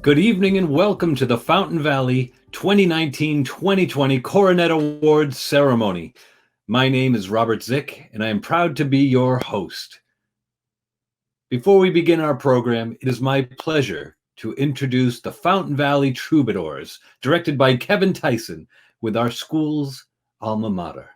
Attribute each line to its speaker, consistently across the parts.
Speaker 1: Good evening and welcome to the Fountain Valley 2019-2020 Coronet Awards ceremony. My name is Robert Zick and I am proud to be your host. Before we begin our program, it is my pleasure to introduce the Fountain Valley Troubadours, directed by Kevin Tyson, with our school's alma mater.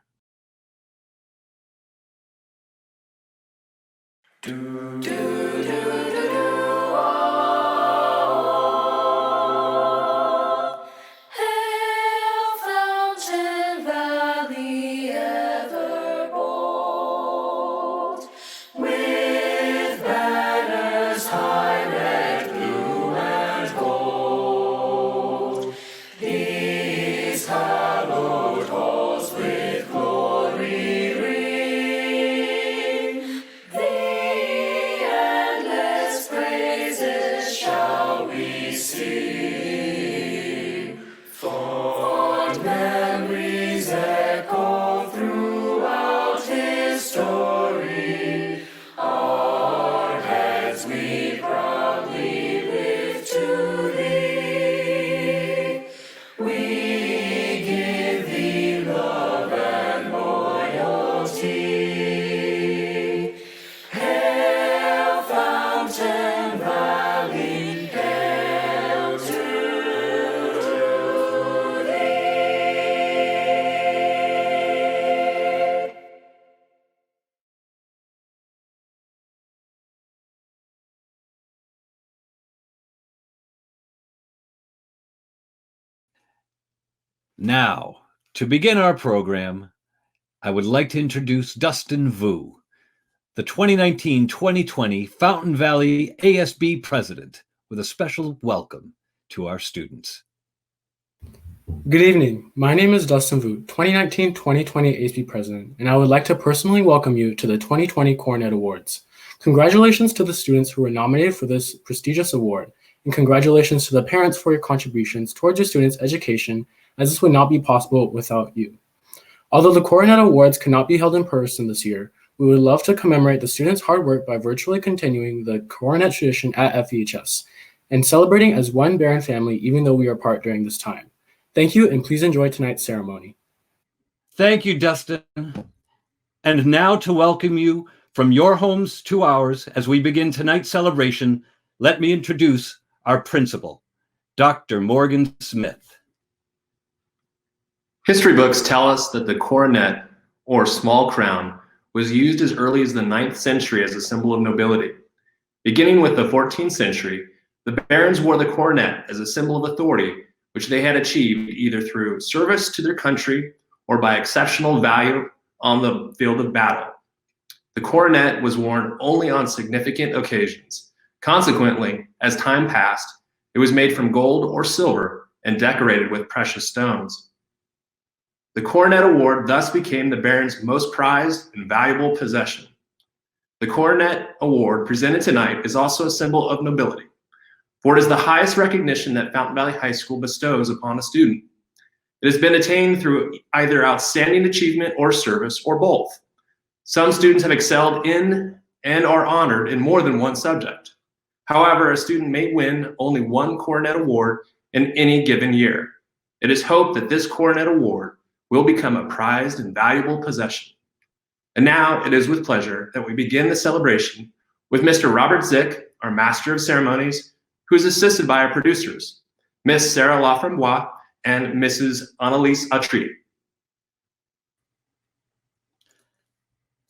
Speaker 1: Now, to begin our program, I would like to introduce Dustin Vu, the 2019-2020 Fountain Valley ASB President, with a special welcome to our students.
Speaker 2: Good evening. My name is Dustin Vu, 2019-2020 ASB President, and I would like to personally welcome you to the 2020 Coronet Awards. Congratulations to the students who were nominated for this prestigious award, and congratulations to the parents for your contributions towards your students' education, as this would not be possible without you. Although the Coronet Awards cannot be held in person this year, we would love to commemorate the students' hard work by virtually continuing the Coronet tradition at FVHS and celebrating as one Barron family even though we are apart during this time. Thank you, and please enjoy tonight's ceremony.
Speaker 1: Thank you, Dustin. And now to welcome you from your homes to ours as we begin tonight's celebration, let me introduce our principal, Dr. Morgan Smith.
Speaker 3: History books tell us that the coronet, or small crown, was used as early as the 9th century as a symbol of nobility. Beginning with the 14th century, the barons wore the coronet as a symbol of authority, which they had achieved either through service to their country or by exceptional value on the field of battle. The coronet was worn only on significant occasions. Consequently, as time passed, it was made from gold or silver and decorated with precious stones. The Coronet Award thus became the Baron's most prized and valuable possession. The Coronet Award presented tonight is also a symbol of nobility, for it is the highest recognition that Fountain Valley High School bestows upon a student. It has been attained through either outstanding achievement or service, or both. Some students have excelled in and are honored in more than one subject. However, a student may win only one Coronet Award in any given year. It is hoped that this Coronet Award will become a prized and valuable possession. And now it is with pleasure that we begin the celebration with Mr. Robert Zick, our Master of Ceremonies, who is assisted by our producers, Miss Sarah Laframboise and Mrs. Annalise Autry.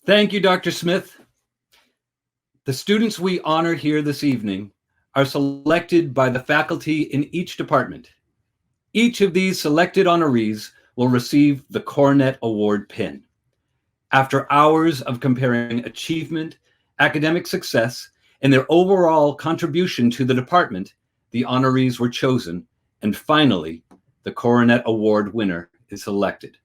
Speaker 1: Thank you, Dr. Smith. The students we honor here this evening are selected by the faculty in each department. Each of these selected honorees will receive the Coronet Award pin. After hours of comparing achievement, academic success, and their overall contribution to the department, the honorees were chosen, and finally, the Coronet Award winner is selected.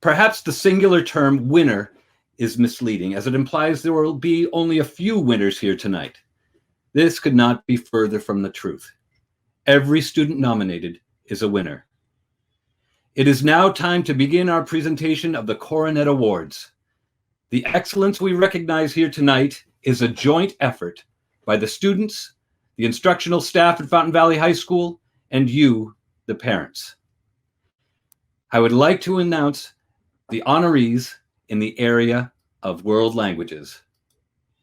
Speaker 1: Perhaps the singular term winner is misleading, as it implies there will be only a few winners here tonight. This could not be further from the truth. Every student nominated is a winner. It is now time to begin our presentation of the Coronet Awards. The excellence we recognize here tonight is a joint effort by the students, the instructional staff at Fountain Valley High School, and you, the parents. I would like to announce the honorees in the area of world languages.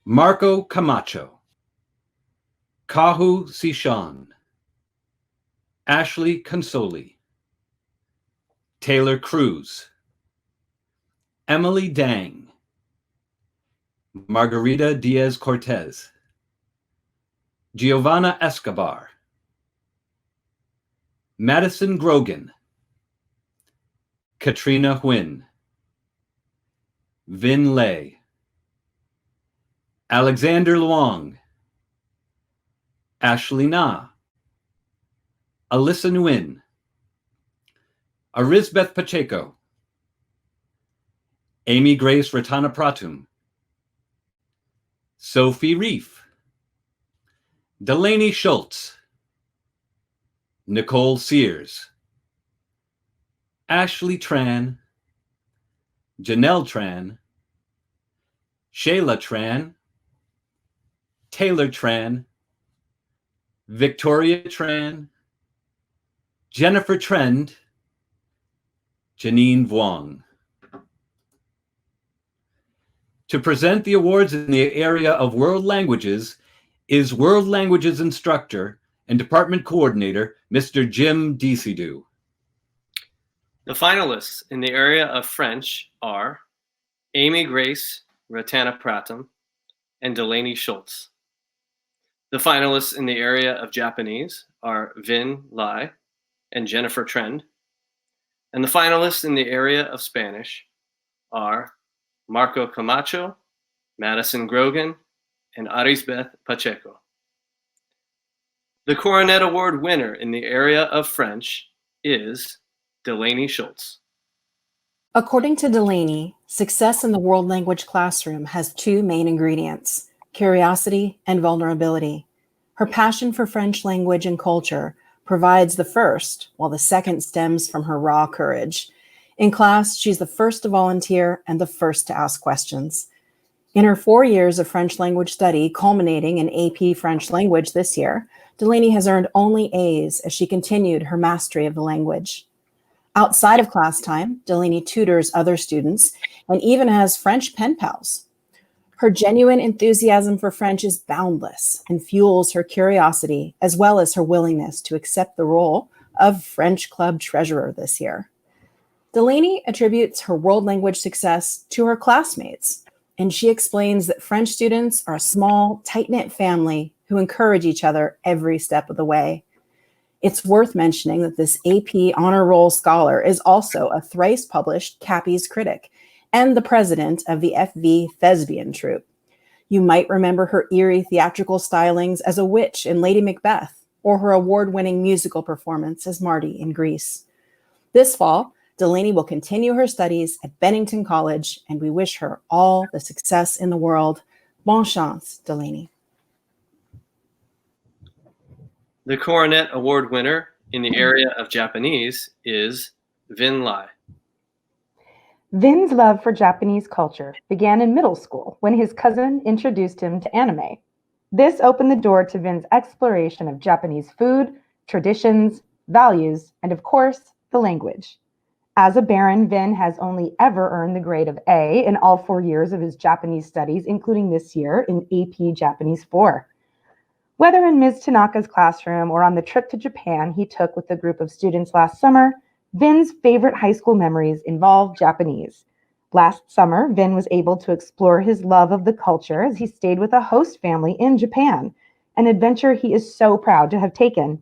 Speaker 1: Marco Camacho, Kahu Sishan, Ashley Consoli, Taylor Cruz, Emily Dang, Margarita Diaz-Cortez, Giovanna Escobar, Madison Grogan, Katrina Huynh, Vin Lay, Alexander Luong, Ashley Na, Alyssa Nguyen, Arizbeth Pacheco, Amy Grace Ratana Pratum, Sophie Reef, Delaney Schultz, Nicole Sears, Ashley Tran, Janelle Tran, Shayla Tran, Taylor Tran, Victoria Tran, Jennifer Trend, Janine Vuong. To present the awards in the area of world languages is World Languages Instructor and Department Coordinator, Mr. Jim Decidue.
Speaker 4: The finalists in the area of French are Amy Grace Ratana Pratam and Delaney Schultz. The finalists in the area of Japanese are Vin Lai and Jennifer Trend. And the finalists in the area of Spanish are Marco Camacho, Madison Grogan, and Arizbeth Pacheco. The Coronet Award winner in the area of French is Delaney Schultz.
Speaker 5: According to Delaney, success in the world language classroom has two main ingredients: curiosity and vulnerability. Her passion for French language and culture provides the first, while the second stems from her raw courage. In class, she's the first to volunteer and the first to ask questions. In her 4 years of French language study, culminating in AP French language this year, Delaney has earned only A's as she continued her mastery of the language. Outside of class time, Delaney tutors other students and even has French pen pals. Her genuine enthusiasm for French is boundless and fuels her curiosity as well as her willingness to accept the role of French Club treasurer this year. Delaney attributes her world language success to her classmates, and she explains that French students are a small, tight-knit family who encourage each other every step of the way. It's worth mentioning that this AP Honor Roll scholar is also a thrice-published Cappy's critic and the president of the FV Thespian troupe. You might remember her eerie theatrical stylings as a witch in Lady Macbeth, or her award-winning musical performance as Marty in Grease. This fall, Delaney will continue her studies at Bennington College, and we wish her all the success in the world. Bonne chance, Delaney.
Speaker 4: The Coronet Award winner in the area of Japanese is Vin Lai.
Speaker 6: Vin's love for Japanese culture began in middle school when his cousin introduced him to anime. This opened the door to Vin's exploration of Japanese food, traditions, values, and of course, the language. As a Baron, Vin has only ever earned the grade of A in all 4 years of his Japanese studies, including this year in AP Japanese 4. Whether in Ms. Tanaka's classroom or on the trip to Japan he took with a group of students last summer, Vin's favorite high school memories involve Japanese. Last summer, Vin was able to explore his love of the culture as he stayed with a host family in Japan, an adventure he is so proud to have taken.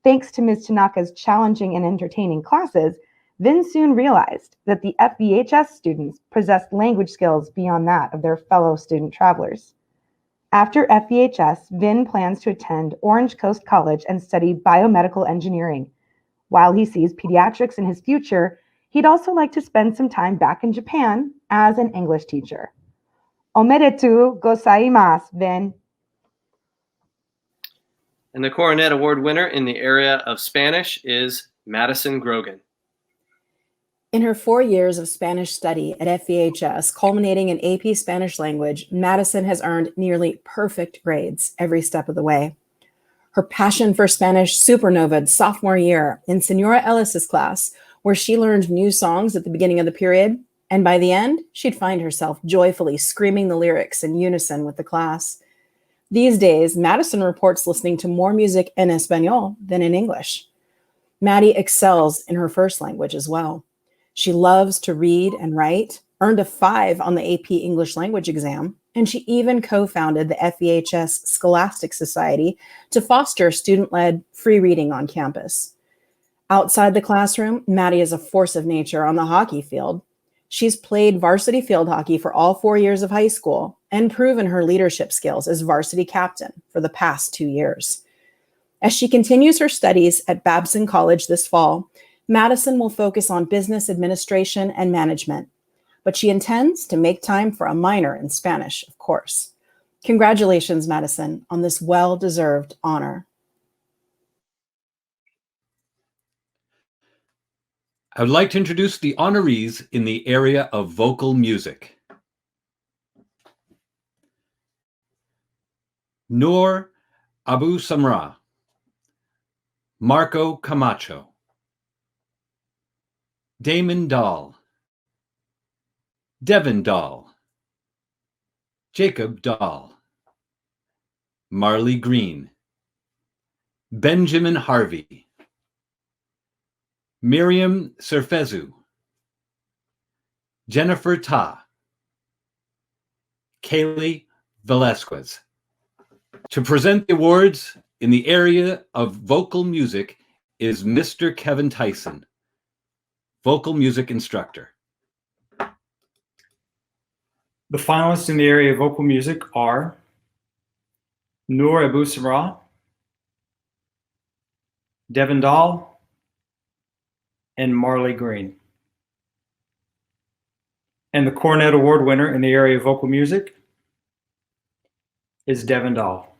Speaker 6: Thanks to Ms. Tanaka's challenging and entertaining classes, Vin soon realized that the FVHS students possessed language skills beyond that of their fellow student travelers. After FVHS, Vin plans to attend Orange Coast College and study biomedical engineering. While he sees pediatrics in his future, he'd also like to spend some time back in Japan as an English teacher. Omedetou gozaimasu, Vin.
Speaker 4: And the Coronet Award winner in the area of Spanish is Madison Grogan.
Speaker 5: In her 4 years of Spanish study at FVHS, culminating in AP Spanish language, Madison has earned nearly perfect grades every step of the way. Her passion for Spanish supernovaed sophomore year in Senora Ellis's class, where she learned new songs at the beginning of the period, and by the end, she'd find herself joyfully screaming the lyrics in unison with the class. These days, Madison reports listening to more music in Espanol than in English. Maddie excels in her first language as well. She loves to read and write, earned a 5 on the AP English language exam, and she even co-founded the FVHS Scholastic Society to foster student-led free reading on campus. Outside the classroom, Maddie is a force of nature on the hockey field. She's played varsity field hockey for all 4 years of high school and proven her leadership skills as varsity captain for the past 2 years. As she continues her studies at Babson College this fall, Madison will focus on business administration and management, but she intends to make time for a minor in Spanish, of course. Congratulations, Madison, on this well-deserved honor.
Speaker 1: I would like to introduce the honorees in the area of vocal music. Noor Abu Samra, Marco Camacho, Damon Dahl, Devin Dahl, Jacob Dahl, Marley Green, Benjamin Harvey, Miriam Serfezu, Jennifer Ta, Kaylee Velasquez. To present the awards in the area of vocal music is Mr. Kevin Tyson, vocal music instructor.
Speaker 7: The finalists in the area of vocal music are Noor Abu Samra, Devin Dahl, and Marley Green. And the Coronet Award winner in the area of vocal music is Devin Dahl.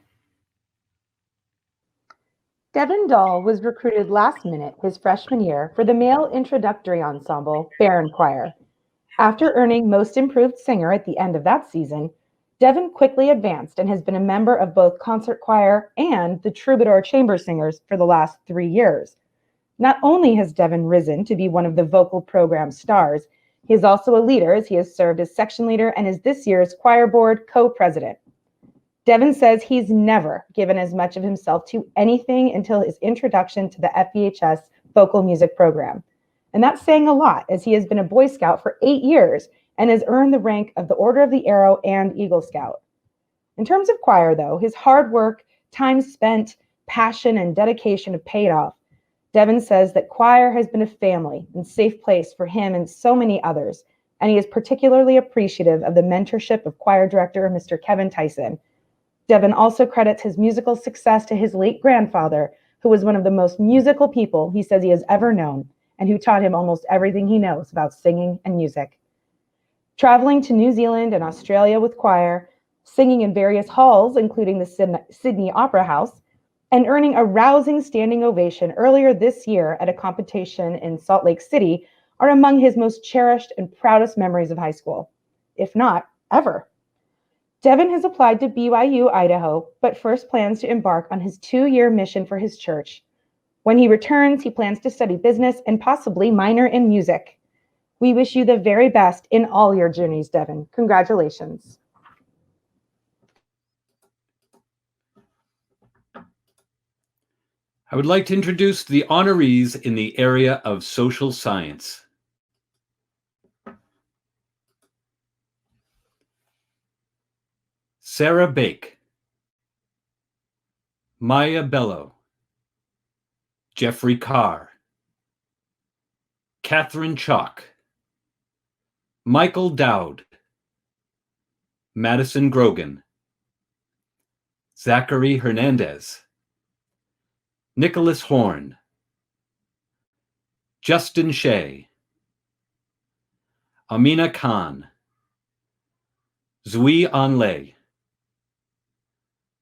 Speaker 6: Devin Dahl was recruited last minute his freshman year for the male introductory ensemble, Baron Choir. After earning Most Improved Singer at the end of that season, Devin quickly advanced and has been a member of both concert choir and the Troubadour Chamber Singers for the last 3 years. Not only has Devin risen to be one of the vocal program stars, he is also a leader as he has served as section leader and is this year's choir board co-president. Devin says he's never given as much of himself to anything until his introduction to the FVHS vocal music program. And that's saying a lot, as he has been a Boy Scout for 8 years and has earned the rank of the Order of the Arrow and Eagle Scout. In terms of choir, though, his hard work, time spent, passion, and dedication have paid off. Devin says that choir has been a family and safe place for him and so many others, and he is particularly appreciative of the mentorship of choir director Mr. Kevin Tyson. Devin also credits his musical success to his late grandfather, who was one of the most musical people he says he has ever known, and who taught him almost everything he knows about singing and music. Traveling to New Zealand and Australia with choir, singing in various halls, including the Sydney Opera House, and earning a rousing standing ovation earlier this year at a competition in Salt Lake City are among his most cherished and proudest memories of high school, if not ever. Devin has applied to BYU, Idaho, but first plans to embark on his 2-year mission for his church. When he returns, he plans to study business and possibly minor in music. We wish you the very best in all your journeys, Devin. Congratulations.
Speaker 1: I would like to introduce the honorees in the area of social science. Sarah Bake, Maya Bello, Jeffrey Carr, Catherine Chalk, Michael Dowd, Madison Grogan, Zachary Hernandez, Nicholas Horn, Justin Shea, Amina Khan, Zui Anlay,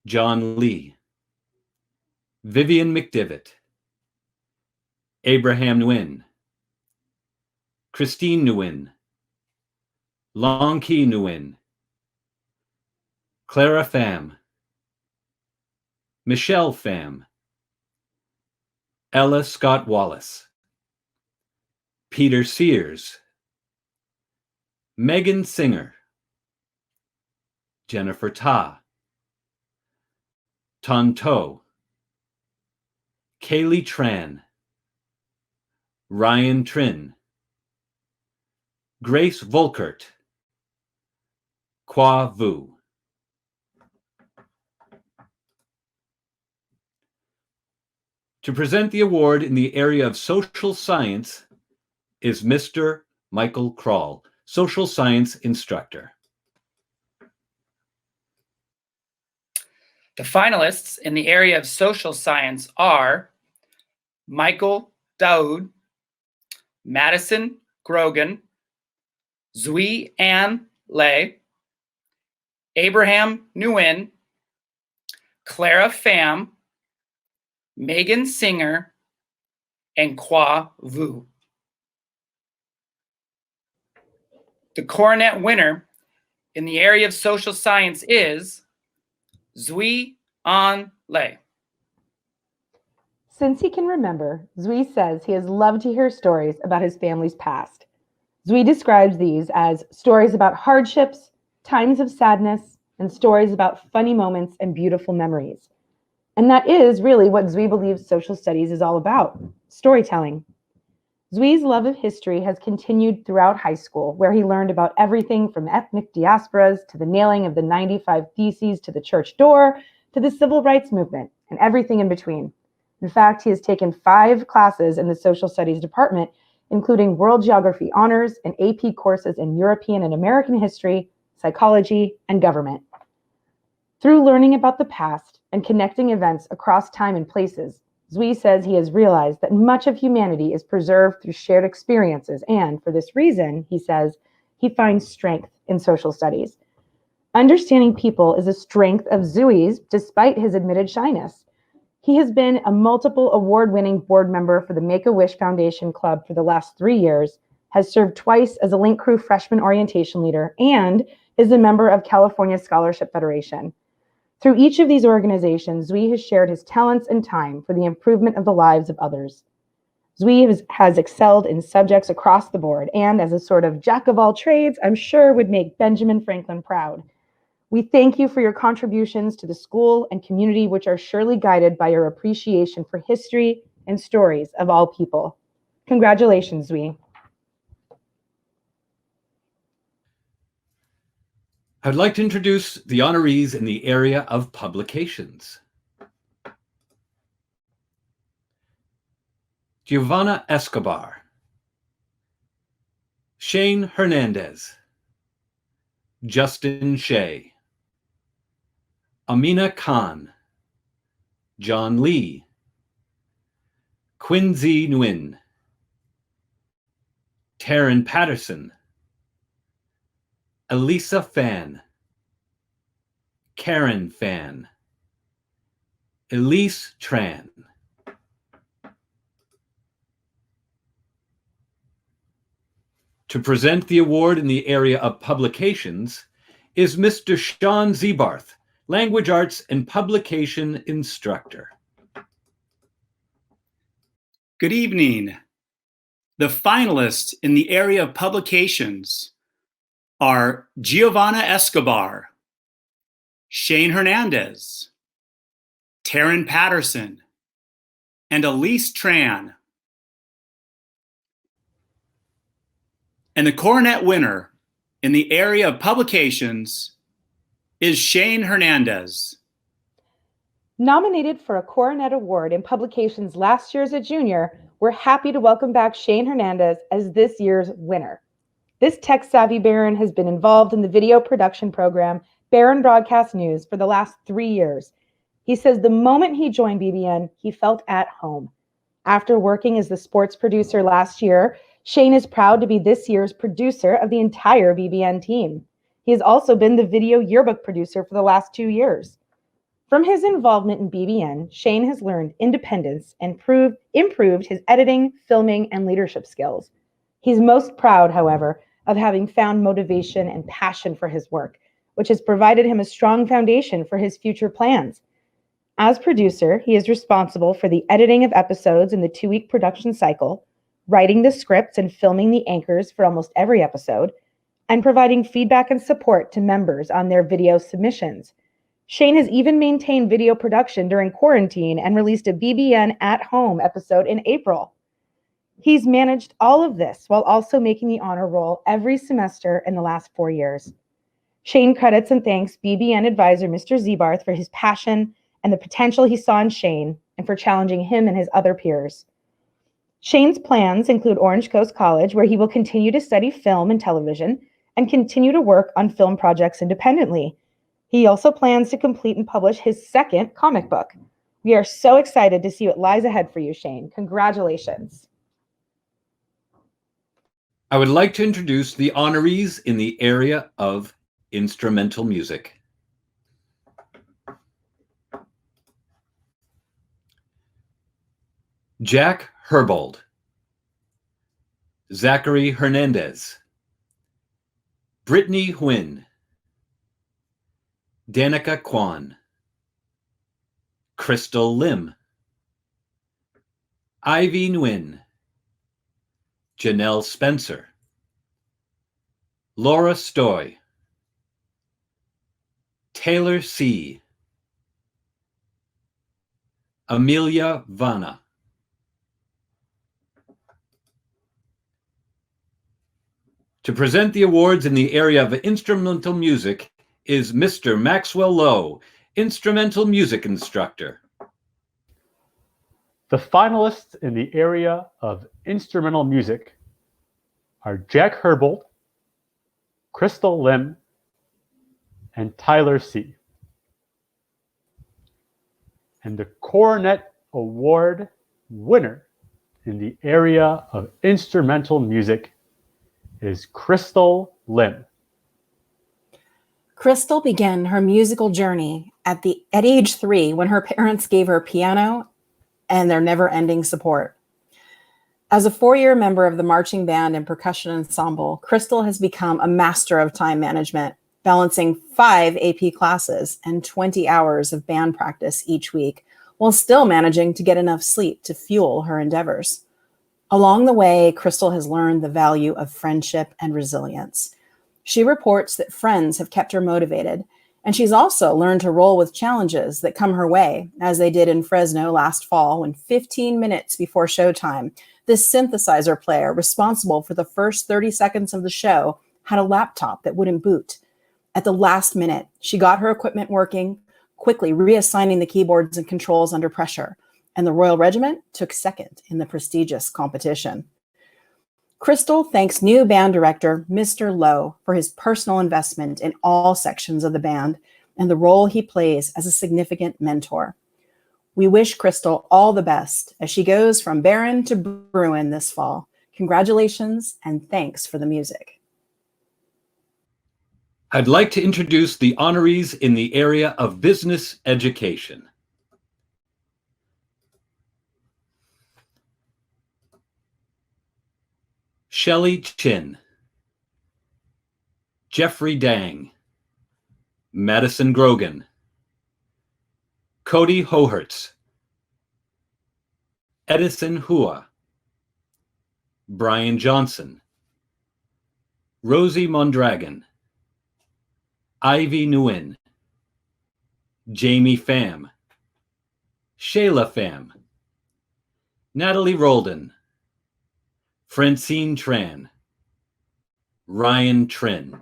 Speaker 1: John Lee, Vivian McDivitt, Abraham Nguyen, Christine Nguyen, Long Ki Nguyen, Clara Pham, Michelle Pham, Ella Scott Wallace, Peter Sears, Megan Singer, Jennifer Ta, Ton To, Kaylee Tran, Ryan Trin, Grace Volkert, Kwa Vu. To present the award in the area of social science is Mr. Michael Kroll, social science instructor.
Speaker 8: The finalists in the area of social science are Michael Daoud, Madison Grogan, Zui Ann Lay, Abraham Nguyen, Clara Pham, Megan Singer, and Kwa Vu. The Coronet winner in the area of social science is Zui An Lay.
Speaker 6: Since he can remember, Zui says he has loved to hear stories about his family's past. Zui describes these as stories about hardships, times of sadness, and stories about funny moments and beautiful memories. And that is really what Zui believes social studies is all about, storytelling. Zui's love of history has continued throughout high school, where he learned about everything from ethnic diasporas to the nailing of the 95 Theses to the church door to the civil rights movement and everything in between. In fact, he has taken 5 classes in the social studies department, including world geography honors and AP courses in European and American history, psychology, and government. Through learning about the past and connecting events across time and places, Zui says he has realized that much of humanity is preserved through shared experiences, and for this reason, he says, he finds strength in social studies. Understanding people is a strength of Zui's despite his admitted shyness. He has been a multiple award-winning board member for the Make-A-Wish Foundation Club for the last 3 years, has served twice as a Link Crew freshman orientation leader, and is a member of California Scholarship Federation. Through each of these organizations, Zui has shared his talents and time for the improvement of the lives of others. Zui has excelled in subjects across the board, and as a sort of jack of all trades, I'm sure would make Benjamin Franklin proud. We thank you for your contributions to the school and community, which are surely guided by your appreciation for history and stories of all people. Congratulations, Zui.
Speaker 1: I'd like to introduce the honorees in the area of publications. Giovanna Escobar, Shane Hernandez, Justin Shea, Amina Khan, John Lee, Quincy Nguyen, Taryn Patterson, Elisa Fan, Karen Fan, Elise Tran. To present the award in the area of publications is Mr. Sean Zebarth, Language Arts and Publication Instructor.
Speaker 9: Good evening. The finalists in the area of publications are Giovanna Escobar, Shane Hernandez, Taryn Patterson, and Elise Tran. And the Coronet winner in the area of publications is Shane Hernandez.
Speaker 6: Nominated for a Coronet Award in publications last year as a junior, we're happy to welcome back Shane Hernandez as this year's winner. This tech-savvy Baron has been involved in the video production program Baron Broadcast News for the last 3 years. He says the moment he joined BBN, he felt at home. After working as the sports producer last year, Shane is proud to be this year's producer of the entire BBN team. He has also been the video yearbook producer for the last 2 years. From his involvement in BBN, Shane has learned independence and improved his editing, filming, and leadership skills. He's most proud, however, of having found motivation and passion for his work, which has provided him a strong foundation for his future plans. As producer, he is responsible for the editing of episodes in the 2-week production cycle, writing the scripts and filming the anchors for almost every episode, and providing feedback and support to members on their video submissions. Shane has even maintained video production during quarantine and released a BBN at Home episode in April. He's managed all of this while also making the honor roll every semester in the last 4 years. Shane credits and thanks BBN advisor Mr. Zebarth for his passion and the potential he saw in Shane and for challenging him and his other peers. Shane's plans include Orange Coast College, where he will continue to study film and television and continue to work on film projects independently. He also plans to complete and publish his second comic book. We are so excited to see what lies ahead for you, Shane. Congratulations.
Speaker 1: I would like to introduce the honorees in the area of instrumental music. Jack Herbold, Zachary Hernandez, Brittany Huynh, Danica Kwan, Crystal Lim, Ivy Nguyen, Janelle Spencer, Laura Stoy, Taylor C., Amelia Vanna. To present the awards in the area of instrumental music is Mr. Maxwell Lowe, instrumental music instructor.
Speaker 10: The finalists in the area of instrumental music are Jack Herbold, Crystal Lim, and Tyler C. And the Coronet Award winner in the area of instrumental music is Crystal Lim.
Speaker 5: Crystal began her musical journey at age 3 when her parents gave her piano and their never-ending support. As a 4-year member of the marching band and percussion ensemble, Crystal has become a master of time management, balancing 5 AP classes and 20 hours of band practice each week, while still managing to get enough sleep to fuel her endeavors. Along the way, Crystal has learned the value of friendship and resilience. She reports that friends have kept her motivated, and she's also learned to roll with challenges that come her way, as they did in Fresno last fall when 15 minutes before showtime, this synthesizer player responsible for the first 30 seconds of the show had a laptop that wouldn't boot. At the last minute, she got her equipment working, quickly reassigning the keyboards and controls under pressure, and the Royal Regiment took second in the prestigious competition. Crystal thanks new band director Mr. Lowe for his personal investment in all sections of the band and the role he plays as a significant mentor. We wish Crystal all the best as she goes from Barron to Bruin this fall. Congratulations and thanks for the music.
Speaker 1: I'd like to introduce the honorees in the area of business education. Shelley Chin, Jeffrey Dang, Madison Grogan, Cody Hohertz, Edison Hua, Brian Johnson, Rosie Mondragon, Ivy Nguyen, Jamie Pham, Shayla Pham, Natalie Roldan, Francine Tran, Ryan Trin.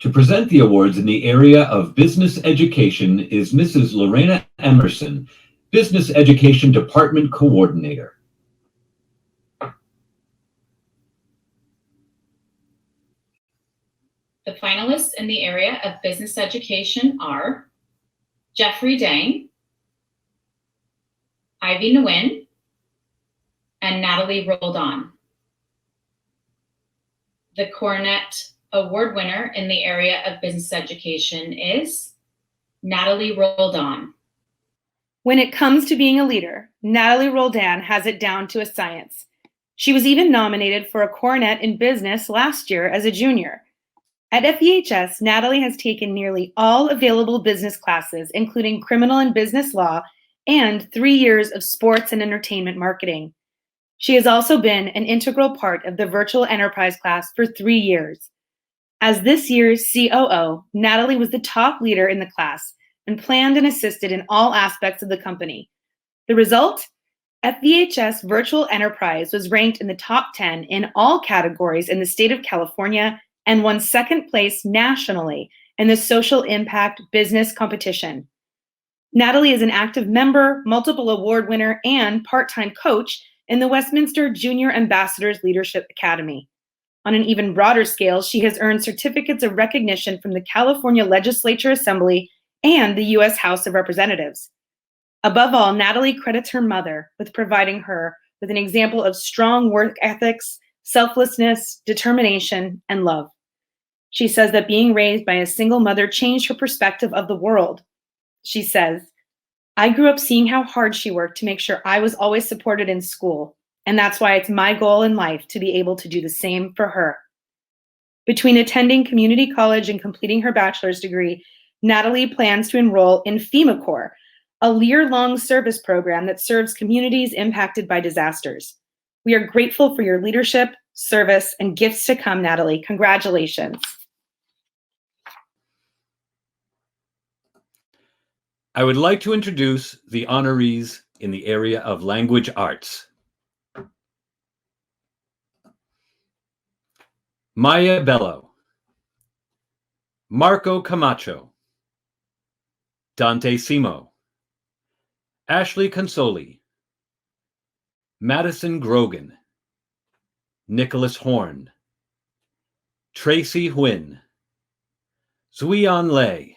Speaker 1: To present the awards in the area of business education is Mrs. Lorena Emerson, Business Education Department Coordinator.
Speaker 11: The finalists in the area of business education are Jeffrey Dang, Ivy Nguyen, and Natalie Roldan. The Coronet Award winner in the area of business education is Natalie Roldan.
Speaker 6: When it comes to being a leader, Natalie Roldan has it down to a science.
Speaker 12: She was even nominated for a Coronet in Business last year as a junior. At FVHS, Natalie has taken nearly all available business classes, including criminal and business law, and 3 years of sports and entertainment marketing. She has also been an integral part of the virtual enterprise class for 3 years. As this year's COO, Natalie was the top leader in the class and planned and assisted in all aspects of the company. The result? FVHS Virtual Enterprise was ranked in the top 10 in all categories in the state of California and won second place nationally in the Social Impact Business Competition. Natalie is an active member, multiple award winner, and part-time coach in the Westminster Junior Ambassadors Leadership Academy. On an even broader scale, she has earned certificates of recognition from the California Legislature Assembly and the U.S. House of Representatives. Above all, Natalie credits her mother with providing her with an example of strong work ethics, selflessness, determination, and love. She says that being raised by a single mother changed her perspective of the world. She says, "I grew up seeing how hard she worked to make sure I was always supported in school, and that's why it's my goal in life to be able to do the same for her." Between attending community college and completing her bachelor's degree, Natalie plans to enroll in FEMA Corps, a year-long service program that serves communities impacted by disasters. We are grateful for your leadership, service, and gifts to come, Natalie. Congratulations.
Speaker 1: I would like to introduce the honorees in the area of language arts. Maya Bello, Marco Camacho, Dante Simo, Ashley Consoli, Madison Grogan, Nicholas Horn, Tracy Huynh, Zuian Lei,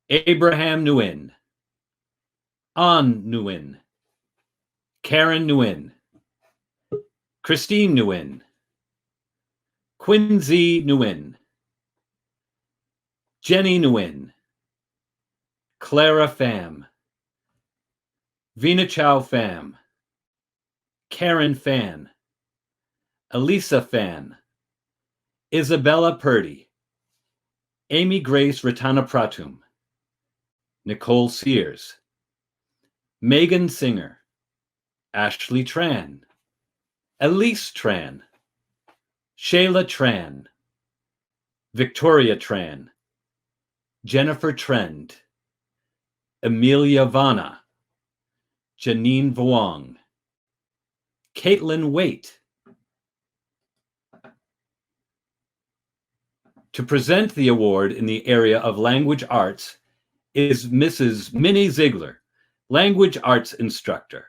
Speaker 1: Abraham Nguyen, An Nguyen, Karen Nguyen, Christine Nguyen, Quincy Nguyen, Jenny Nguyen, Clara Pham, Vina Chow Pham, Karen Phan, Elisa Phan, Isabella Purdy, Amy Grace Ratanapratum, Nicole Sears, Megan Singer, Ashley Tran, Elise Tran, Shayla Tran, Victoria Tran, Jennifer Trend, Amelia Vanna, Janine Vuong, Caitlin Waite. To present the award in the area of language arts is Mrs. Minnie Ziegler, language arts instructor.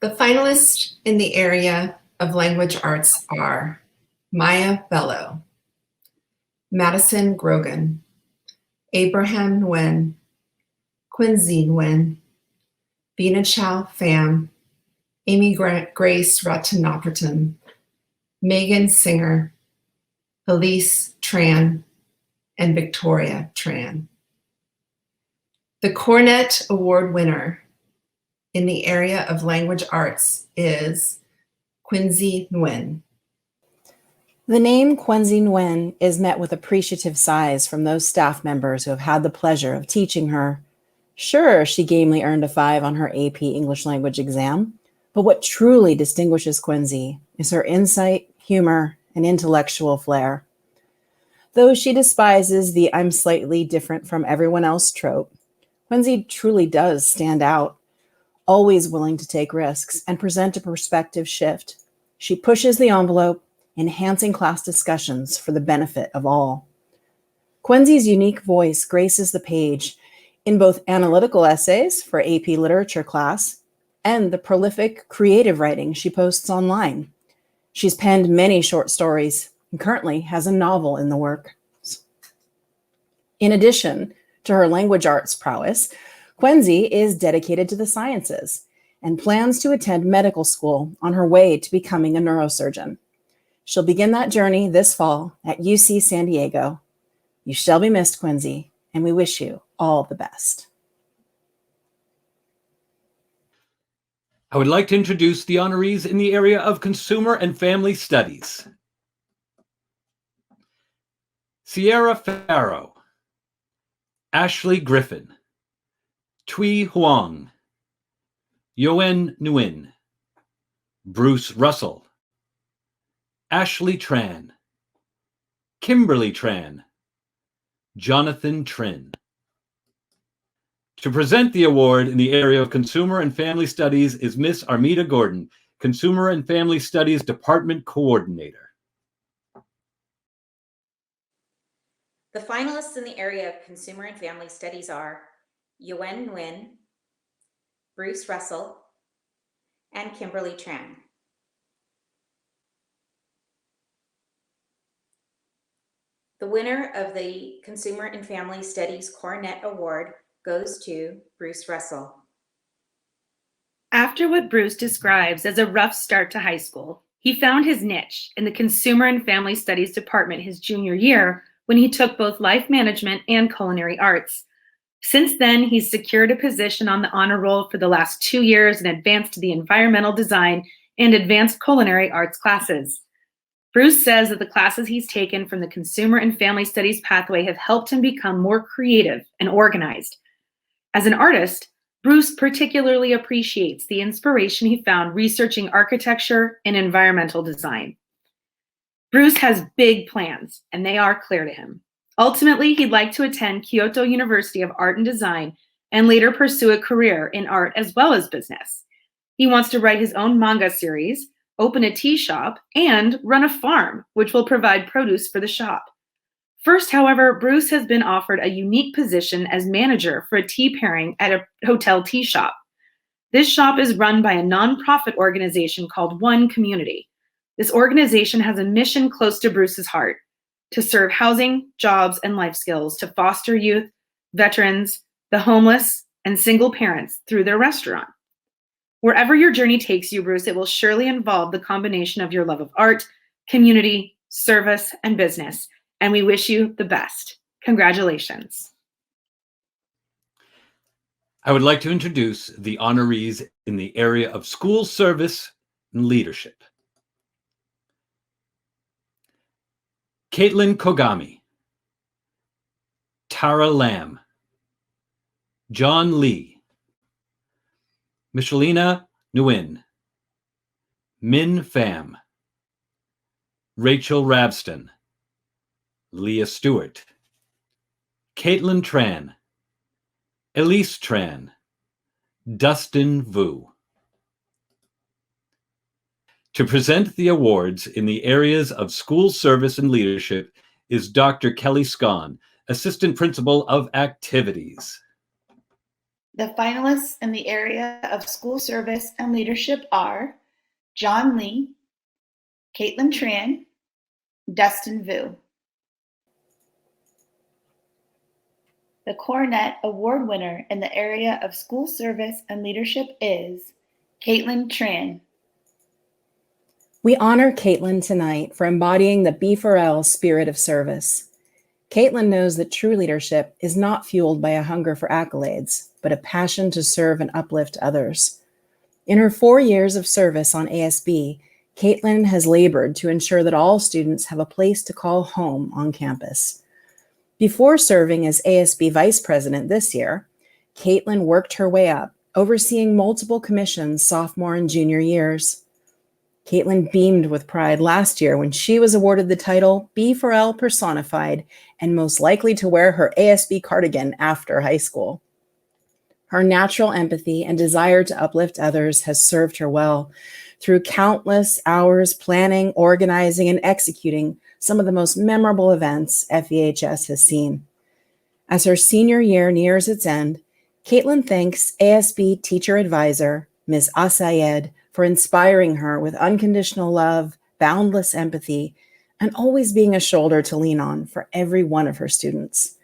Speaker 13: The finalists in the area of language arts are Maya Bello, Madison Grogan, Abraham Nguyen, Quincy Nguyen, Vina Chow Pham, Amy Grace Ratanapratam, Megan Singer, Elise Tran, and Victoria Tran. The Coronet Award winner in the area of language arts is Quincy Nguyen.
Speaker 5: The name Quincy Nguyen is met with appreciative sighs from those staff members who have had the pleasure of teaching her. Sure, she gamely earned a 5 on her AP English language exam, but what truly distinguishes Quincy is her insight, humor, and intellectual flair. Though she despises the "I'm slightly different from everyone else" trope, Quincy truly does stand out. Always willing to take risks and present a perspective shift, she pushes the envelope, enhancing class discussions for the benefit of all. Quincy's unique voice graces the page in both analytical essays for AP Literature class and the prolific creative writing she posts online. She's penned many short stories and currently has a novel in the works. In addition to her language arts prowess, Quincy is dedicated to the sciences and plans to attend medical school on her way to becoming a neurosurgeon. She'll begin that journey this fall at UC San Diego. You shall be missed, Quincy, and we wish you all the best.
Speaker 1: I would like to introduce the honorees in the area of Consumer and Family Studies. Sierra Farrow, Ashley Griffin, Thuy Huang, Yuen Nguyen, Bruce Russell, Ashley Tran, Kimberly Tran, Jonathan Trin. To present the award in the area of Consumer and Family Studies is Miss Armida Gordon, Consumer and Family Studies Department Coordinator.
Speaker 14: The finalists in the area of Consumer and Family Studies are Yuen Nguyen, Bruce Russell, and Kimberly Tran. The winner of the Consumer and Family Studies Coronet Award goes to Bruce Russell.
Speaker 12: After what Bruce describes as a rough start to high school, he found his niche in the Consumer and Family Studies department his junior year when he took both life management and culinary arts. Since then, he's secured a position on the honor roll for the last 2 years and advanced to the environmental design and advanced culinary arts classes. Bruce says that the classes he's taken from the Consumer and Family Studies pathway have helped him become more creative and organized. As an artist, Bruce particularly appreciates the inspiration he found researching architecture and environmental design. Bruce has big plans, and they are clear to him. Ultimately, he'd like to attend Kyoto University of Art and Design and later pursue a career in art as well as business. He wants to write his own manga series, open a tea shop, and run a farm, which will provide produce for the shop. First, however, Bruce has been offered a unique position as manager for a tea pairing at a hotel tea shop. This shop is run by a nonprofit organization called One Community. This organization has a mission close to Bruce's heart: to serve housing, jobs, and life skills to foster youth, veterans, the homeless, and single parents through their restaurant. Wherever your journey takes you, Bruce, it will surely involve the combination of your love of art, community, service, and business. And we wish you the best. Congratulations.
Speaker 1: I would like to introduce the honorees in the area of school service and leadership. Caitlin Kogami, Tara Lamb, John Lee, Michelina Nguyen, Min Pham, Rachel Rabston, Leah Stewart, Caitlin Tran, Elise Tran, Dustin Vu. To present the awards in the areas of school service and leadership is Dr. Kelly Scon, Assistant Principal of Activities.
Speaker 15: The finalists in the area of school service and leadership are John Lee, Caitlin Tran, Dustin Vu. The Coronet Award winner in the area of school service and leadership is Caitlin Tran.
Speaker 5: We honor Caitlin tonight for embodying the B4L spirit of service. Caitlin knows that true leadership is not fueled by a hunger for accolades, but a passion to serve and uplift others. In her 4 years of service on ASB, Caitlin has labored to ensure that all students have a place to call home on campus. Before serving as ASB Vice President this year, Caitlin worked her way up, overseeing multiple commissions sophomore and junior years. Caitlin beamed with pride last year when she was awarded the title B4L Personified and most likely to wear her ASB cardigan after high school. Her natural empathy and desire to uplift others has served her well through countless hours planning, organizing, and executing some of the most memorable events FVHS has seen. As her senior year nears its end, Caitlin thanks ASB teacher advisor, Ms. Asayed, for inspiring her with unconditional love, boundless empathy, and always being a shoulder to lean on for every one of her students.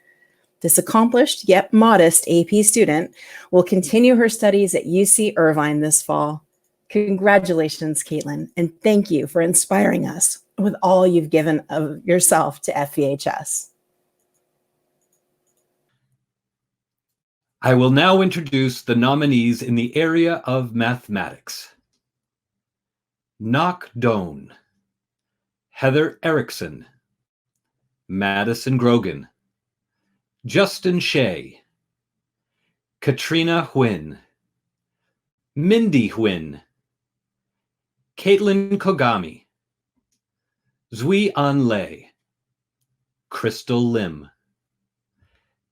Speaker 5: This accomplished yet modest AP student will continue her studies at UC Irvine this fall. Congratulations, Caitlin, and thank you for inspiring us with all you've given of yourself to FVHS.
Speaker 1: I will now introduce the nominees in the area of mathematics. Knock Doan, Heather Erickson, Madison Grogan, Justin Shea, Katrina Huynh, Mindy Huynh, Caitlin Kogami, Zui An Lei, Crystal Lim,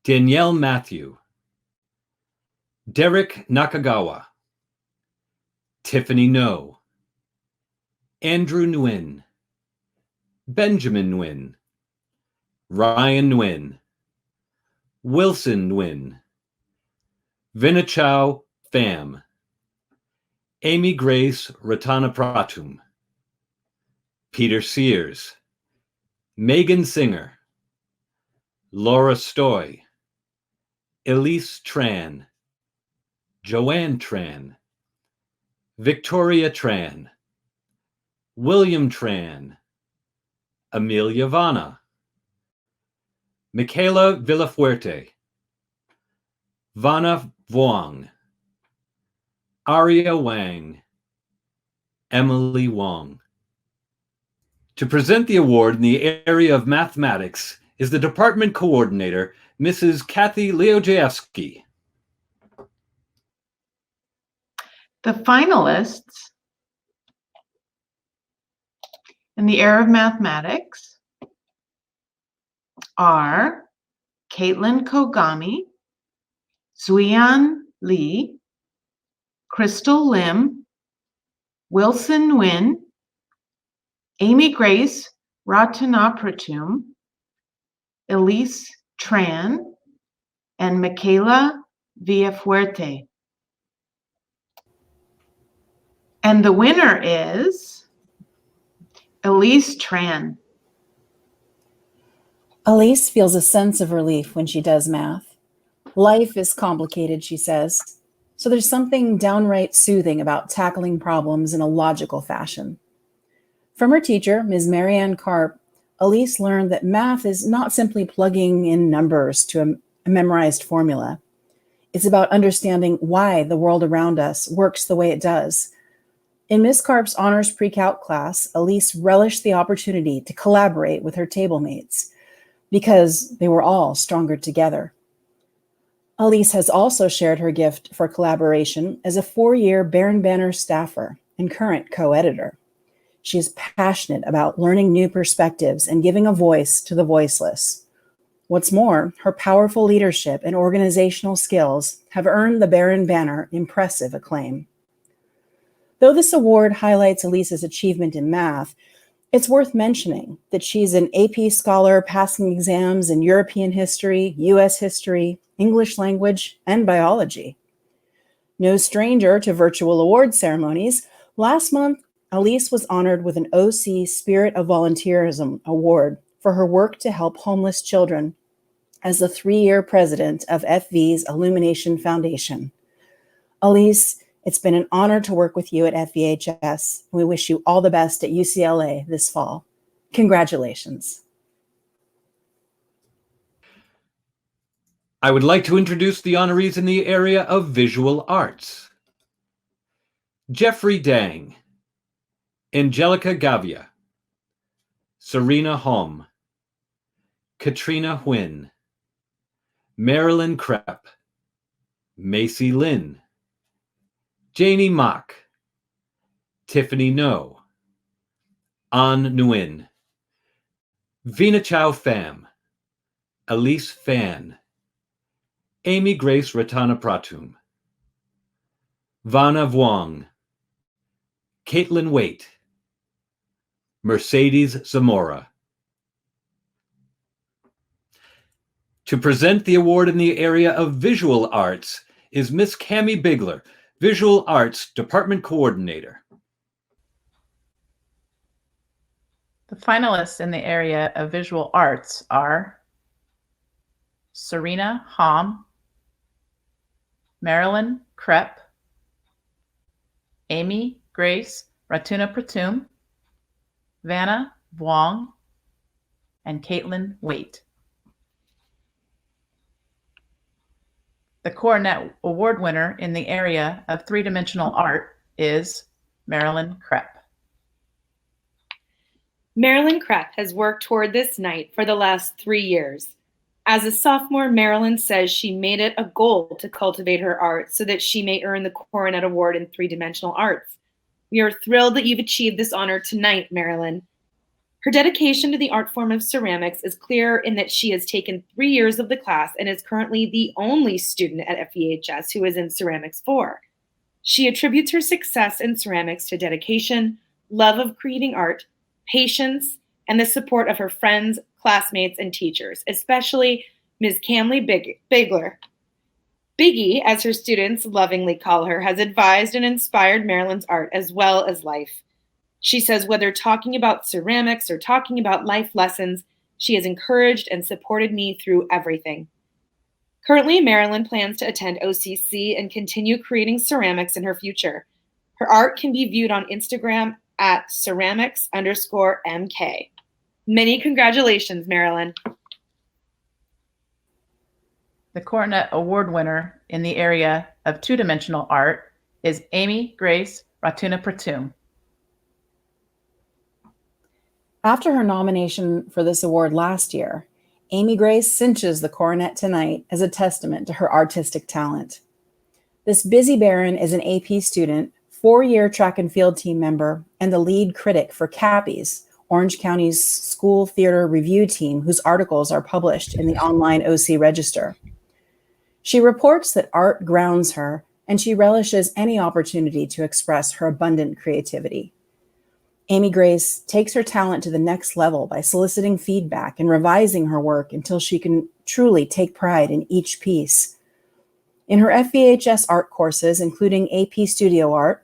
Speaker 1: Danielle Matthew, Derek Nakagawa, Tiffany No, Andrew Nguyen, Benjamin Nguyen, Ryan Nguyen, Wilson Nguyen, Vinichao Pham, Amy Grace Ratanapratum, Peter Sears, Megan Singer, Laura Stoy, Elise Tran, Joanne Tran, Victoria Tran, William Tran, Amelia Vana, Michaela Villafuerte, Vana Vuong, Aria Wang, Emily Wong. To present the award in the area of mathematics is the department coordinator, Mrs. Kathy Leojewski.
Speaker 16: The finalists in the area of mathematics are Caitlin Kogami, Zuian Lee, Crystal Lim, Wilson Nguyen, Amy Grace Ratanapratum, Elise Tran, and Michaela Villafuerte. And the winner is Elise Tran.
Speaker 5: Elise feels a sense of relief when she does math. Life is complicated, she says, so there's something downright soothing about tackling problems in a logical fashion. From her teacher, Ms. Marianne Karp, Elise learned that math is not simply plugging in numbers to a memorized formula. It's about understanding why the world around us works the way it does. In Ms. Karp's honors pre-calc class, Elise relished the opportunity to collaborate with her table mates because they were all stronger together. Elise has also shared her gift for collaboration as a 4-year Baron Banner staffer and current co-editor. She is passionate about learning new perspectives and giving a voice to the voiceless. What's more, her powerful leadership and organizational skills have earned the Baron Banner impressive acclaim. Though this award highlights Elise's achievement in math, it's worth mentioning that she's an AP scholar passing exams in European history, US history, English language, and biology. No stranger to virtual award ceremonies, last month, Elise was honored with an OC Spirit of Volunteerism Award for her work to help homeless children as the 3-year president of FV's Illumination Foundation. Elise, it's been an honor to work with you at FVHS. We wish you all the best at UCLA this fall. Congratulations.
Speaker 1: I would like to introduce the honorees in the area of visual arts. Jeffrey Dang, Angelica Gavia, Serena Holm, Katrina Huynh, Marilyn Krepp, Macy Lynn, Janie Mock, Tiffany No, An Nguyen, Vinichao Pham, Elise Fan, Amy Grace Ratanapratum, Vana Vuong, Caitlin Waite, Mercedes Zamora. To present the award in the area of visual arts is Miss Cammie Bigler, Visual Arts Department Coordinator.
Speaker 17: The finalists in the area of visual arts are Serena Hom, Marilyn Krepp, Amy Grace Ratanapratum, Vanna Vuong, and Caitlin Waite. The Coronet Award winner in the area of three-dimensional art is Marilyn Krepp.
Speaker 12: Marilyn Krepp has worked toward this night for the last 3 years. As a sophomore, Marilyn says she made it a goal to cultivate her art so that she may earn the Coronet Award in three-dimensional arts. We are thrilled that you've achieved this honor tonight, Marilyn. Her dedication to the art form of ceramics is clear in that she has taken 3 years of the class and is currently the only student at FVHS who is in Ceramics 4. She attributes her success in ceramics to dedication, love of creating art, patience, and the support of her friends, classmates, and teachers, especially Ms. Camley Bigler. Biggie, as her students lovingly call her, has advised and inspired Marilyn's art as well as life. She says whether talking about ceramics or talking about life lessons, she has encouraged and supported me through everything. Currently, Marilyn plans to attend OCC and continue creating ceramics in her future. Her art can be viewed on Instagram at ceramics_MK. Many congratulations, Marilyn.
Speaker 17: The Coronet Award winner in the area of two-dimensional art is Amy Grace Ratuna-Pratum.
Speaker 5: After her nomination for this award last year, Amy Grace cinches the coronet tonight as a testament to her artistic talent. This busy Baron is an AP student, 4-year track and field team member, and the lead critic for Cappies, Orange County's school theater review team, whose articles are published in the online OC Register. She reports that art grounds her, and she relishes any opportunity to express her abundant creativity. Amy Grace takes her talent to the next level by soliciting feedback and revising her work until she can truly take pride in each piece. In her FVHS art courses, including AP Studio Art,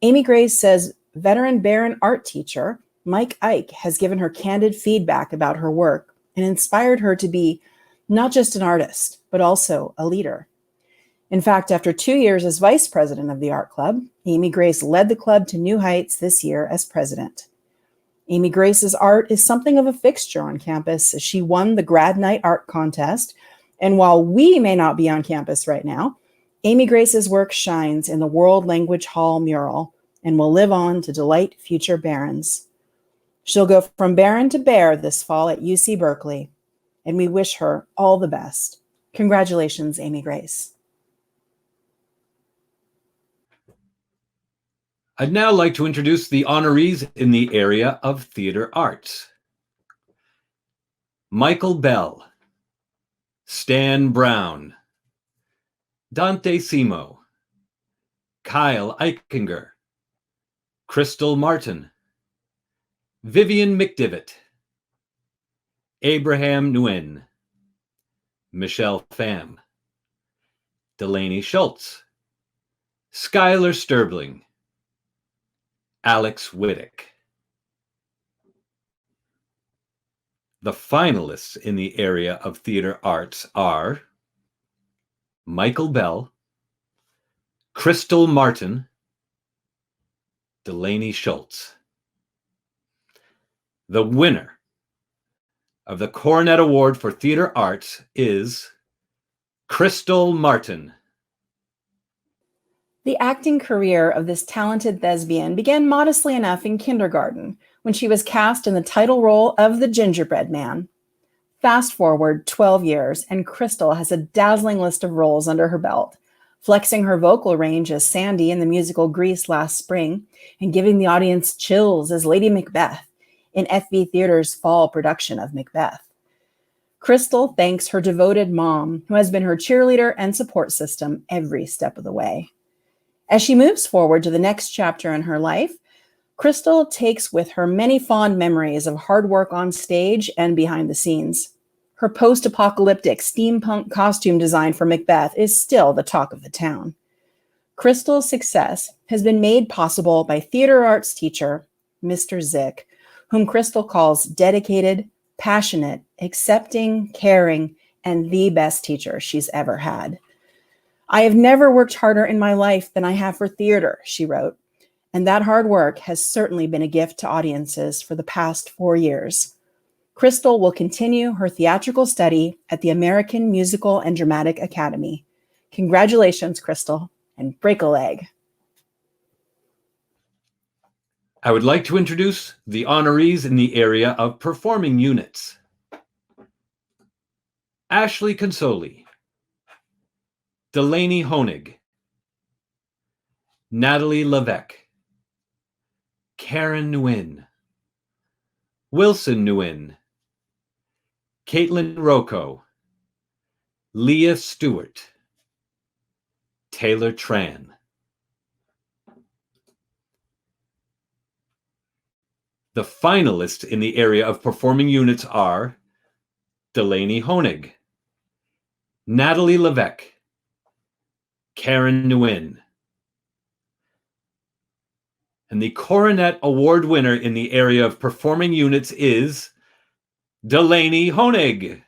Speaker 5: Amy Grace says veteran Baron art teacher Mike Ike has given her candid feedback about her work and inspired her to be not just an artist, but also a leader. In fact, after 2 years as vice president of the art club, Amy Grace led the club to new heights this year as president. Amy Grace's art is something of a fixture on campus as she won the Grad Night Art Contest. And while we may not be on campus right now, Amy Grace's work shines in the World Language Hall mural and will live on to delight future Barons. She'll go from Baron to Bear this fall at UC Berkeley, and we wish her all the best. Congratulations, Amy Grace.
Speaker 1: I'd now like to introduce the honorees in the area of theater arts. Michael Bell, Stan Brown, Dante Simo, Kyle Eichinger, Crystal Martin, Vivian McDivitt, Abraham Nguyen, Michelle Pham, Delaney Schultz, Skylar Sterbling, Alex Wittick. The finalists in the area of theater arts are Michael Bell, Crystal Martin, Delaney Schultz. The winner of the Coronet Award for Theater Arts is Crystal Martin.
Speaker 5: The acting career of this talented thespian began modestly enough in kindergarten when she was cast in the title role of the Gingerbread Man. Fast forward 12 years, and Crystal has a dazzling list of roles under her belt, flexing her vocal range as Sandy in the musical Grease last spring and giving the audience chills as Lady Macbeth in FV Theater's fall production of Macbeth. Crystal thanks her devoted mom, who has been her cheerleader and support system every step of the way. As she moves forward to the next chapter in her life, Crystal takes with her many fond memories of hard work on stage and behind the scenes. Her post-apocalyptic steampunk costume design for Macbeth is still the talk of the town. Crystal's success has been made possible by theater arts teacher, Mr. Zick, whom Crystal calls dedicated, passionate, accepting, caring, and the best teacher she's ever had. I have never worked harder in my life than I have for theater, she wrote, and that hard work has certainly been a gift to audiences for the past 4 years. Crystal will continue her theatrical study at the American Musical and Dramatic Academy. Congratulations, Crystal, and break a leg.
Speaker 1: I would like to introduce the honorees in the area of performing units. Ashley Consoli, Delaney Honig, Natalie Levesque, Karen Nguyen, Wilson Nguyen, Caitlin Rocco, Leah Stewart, Taylor Tran. The finalists in the area of performing units are Delaney Honig, Natalie Levesque, Karen Nguyen. And the Coronet Award winner in the area of performing units is Delaney Honig.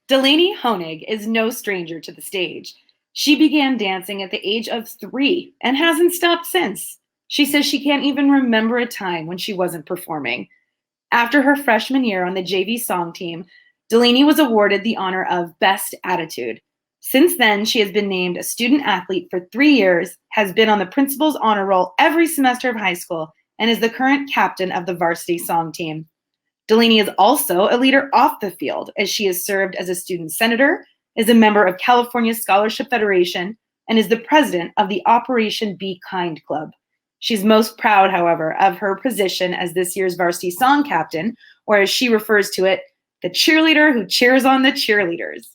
Speaker 12: Delaney Honig is no stranger to the stage. She began dancing at the age of 3 and hasn't stopped since. She says she can't even remember a time when she wasn't performing. After her freshman year on the JV song team, Delaney was awarded the honor of Best Attitude. Since then, she has been named a student athlete for 3 years, has been on the principal's honor roll every semester of high school, and is the current captain of the varsity song team. Delaney is also a leader off the field, as she has served as a student senator, is a member of California Scholarship Federation, and is the president of the Operation Be Kind Club. She's most proud, however, of her position as this year's varsity song captain, or as she refers to it, the cheerleader who cheers on the cheerleaders.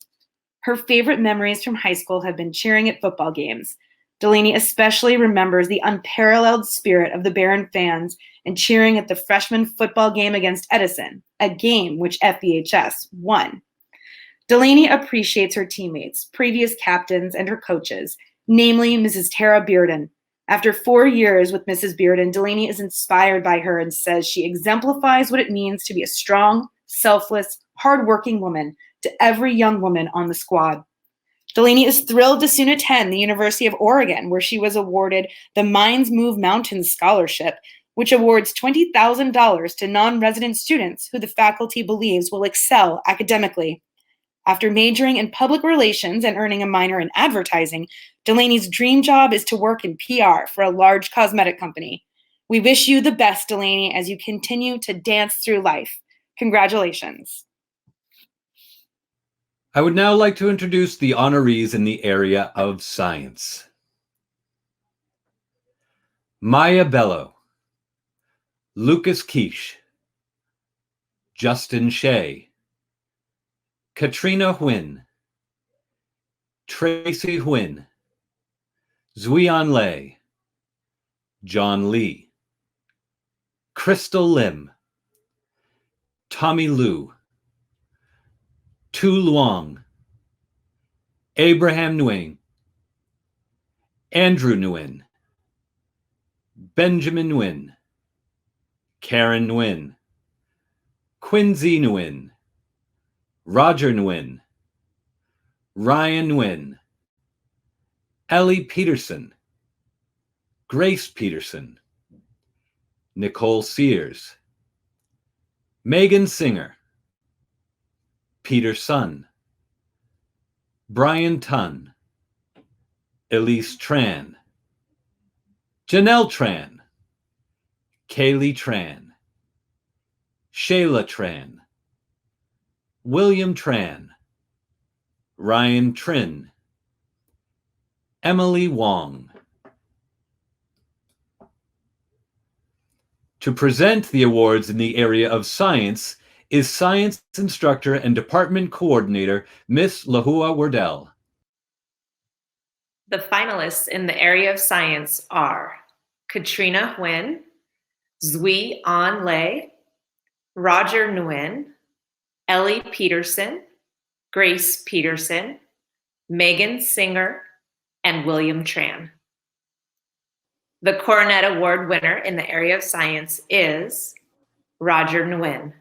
Speaker 12: Her favorite memories from high school have been cheering at football games. Delaney especially remembers the unparalleled spirit of the Barron fans and cheering at the freshman football game against Edison, a game which FVHS won. Delaney appreciates her teammates, previous captains, and her coaches, namely Mrs. Tara Bearden. After 4 years with Mrs. Bearden, Delaney is inspired by her and says she exemplifies what it means to be a strong, selfless, hardworking woman to every young woman on the squad. Delaney is thrilled to soon attend the University of Oregon, where she was awarded the Minds Move Mountains Scholarship, which awards $20,000 to non-resident students who the faculty believes will excel academically. After majoring in public relations and earning a minor in advertising, Delaney's dream job is to work in PR for a large cosmetic company. We wish you the best, Delaney, as you continue to dance through life. Congratulations.
Speaker 1: I would now like to introduce the honorees in the area of science. Maya Bello, Lucas Quiche, Justin Shea, Katrina Huynh, Tracy Huynh, Zuian Lei, John Lee, Crystal Lim, Tommy Liu, Tu Luong, Abraham Nguyen, Andrew Nguyen, Benjamin Nguyen, Karen Nguyen, Quincy Nguyen, Roger Nguyen, Ryan Nguyen, Ellie Peterson, Grace Peterson, Nicole Sears, Megan Singer, Peter Sun, Brian Tun, Elise Tran, Janelle Tran, Kaylee Tran, Shayla Tran, William Tran, Ryan Trin, Emily Wong. To present the awards in the area of science is Science Instructor and Department Coordinator, Miss Lahua Wardell.
Speaker 18: The finalists in the area of science are Katrina Huynh, Zui An Lei, Roger Nguyen, Ellie Peterson, Grace Peterson, Megan Singer, and William Tran. The Coronet Award winner in the area of science is Roger Nguyen.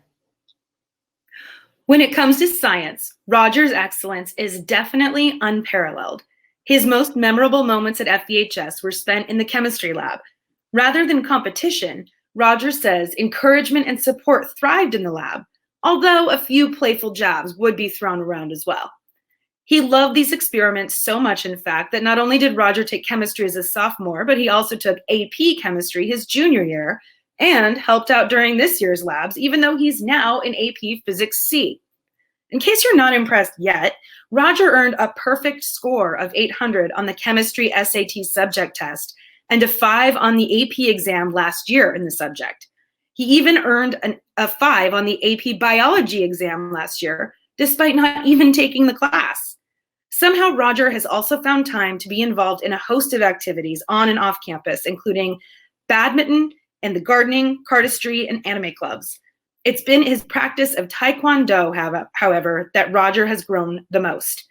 Speaker 12: When it comes to science, Roger's excellence is definitely unparalleled. His most memorable moments at FVHS were spent in the chemistry lab. Rather than competition, Roger says encouragement and support thrived in the lab, although a few playful jabs would be thrown around as well. He loved these experiments so much, in fact, that not only did Roger take chemistry as a sophomore, but he also took AP chemistry his junior year and helped out during this year's labs, even though he's now in AP Physics C. In case you're not impressed yet, Roger earned a perfect score of 800 on the chemistry SAT subject test and a 5 on the AP exam last year in the subject. He even earned a 5 on the AP biology exam last year, despite not even taking the class. Somehow, Roger has also found time to be involved in a host of activities on and off campus, including badminton and the gardening, cardistry, and anime clubs. It's been his practice of Taekwondo, however, that Roger has grown the most.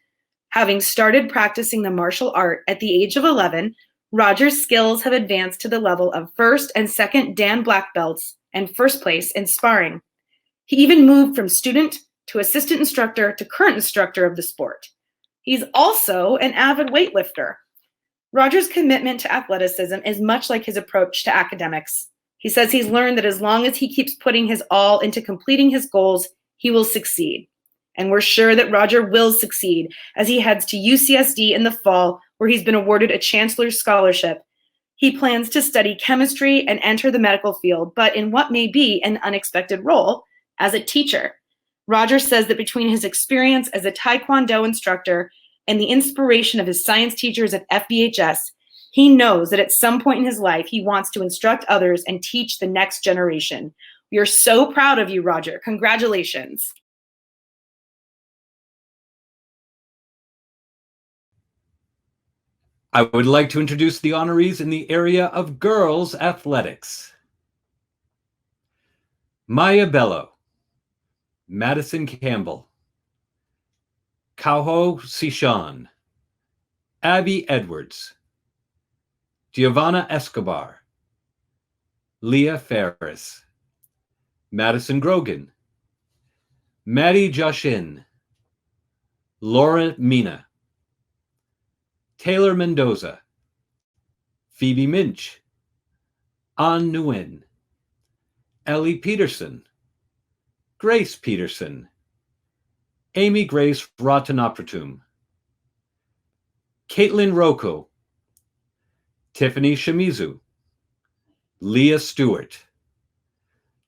Speaker 12: Having started practicing the martial art at the age of 11, Roger's skills have advanced to the level of first and second Dan black belts and first place in sparring. He even moved from student to assistant instructor to current instructor of the sport. He's also an avid weightlifter. Roger's commitment to athleticism is much like his approach to academics. He says he's learned that as long as he keeps putting his all into completing his goals, he will succeed. And we're sure that Roger will succeed as he heads to UCSD in the fall, where he's been awarded a chancellor's scholarship. He plans to study chemistry and enter the medical field, but in what may be an unexpected role as a teacher. Roger says that between his experience as a Taekwondo instructor and the inspiration of his science teachers at FVHS, he knows that at some point in his life, he wants to instruct others and teach the next generation. We are so proud of you, Roger. Congratulations.
Speaker 1: I would like to introduce the honorees in the area of girls athletics. Maya Bello, Madison Campbell, Kauho Sishan, Abby Edwards, Giovanna Escobar, Leah Ferris, Madison Grogan, Maddie Joshin, Laura Mina, Taylor Mendoza, Phoebe Minch, An Nguyen, Ellie Peterson, Grace Peterson, Amy Grace Ratanapratum, Caitlin Rocco, Tiffany Shimizu, Leah Stewart,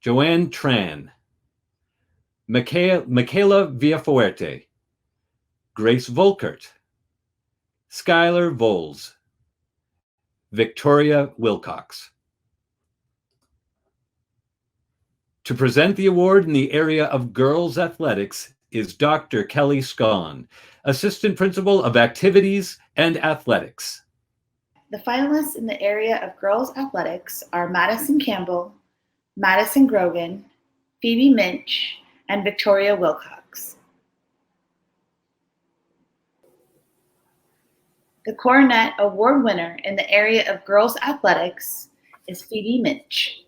Speaker 1: Joanne Tran, Michaela Villafuerte, Grace Volkert, Skylar Voles, Victoria Wilcox. To present the award in the area of girls athletics is Dr. Kelly Scon, Assistant Principal of Activities and Athletics.
Speaker 15: The finalists in the area of girls athletics are Madison Campbell, Madison Grogan, Phoebe Minch, and Victoria Wilcox. The Coronet Award winner in the area of girls athletics is Phoebe Minch.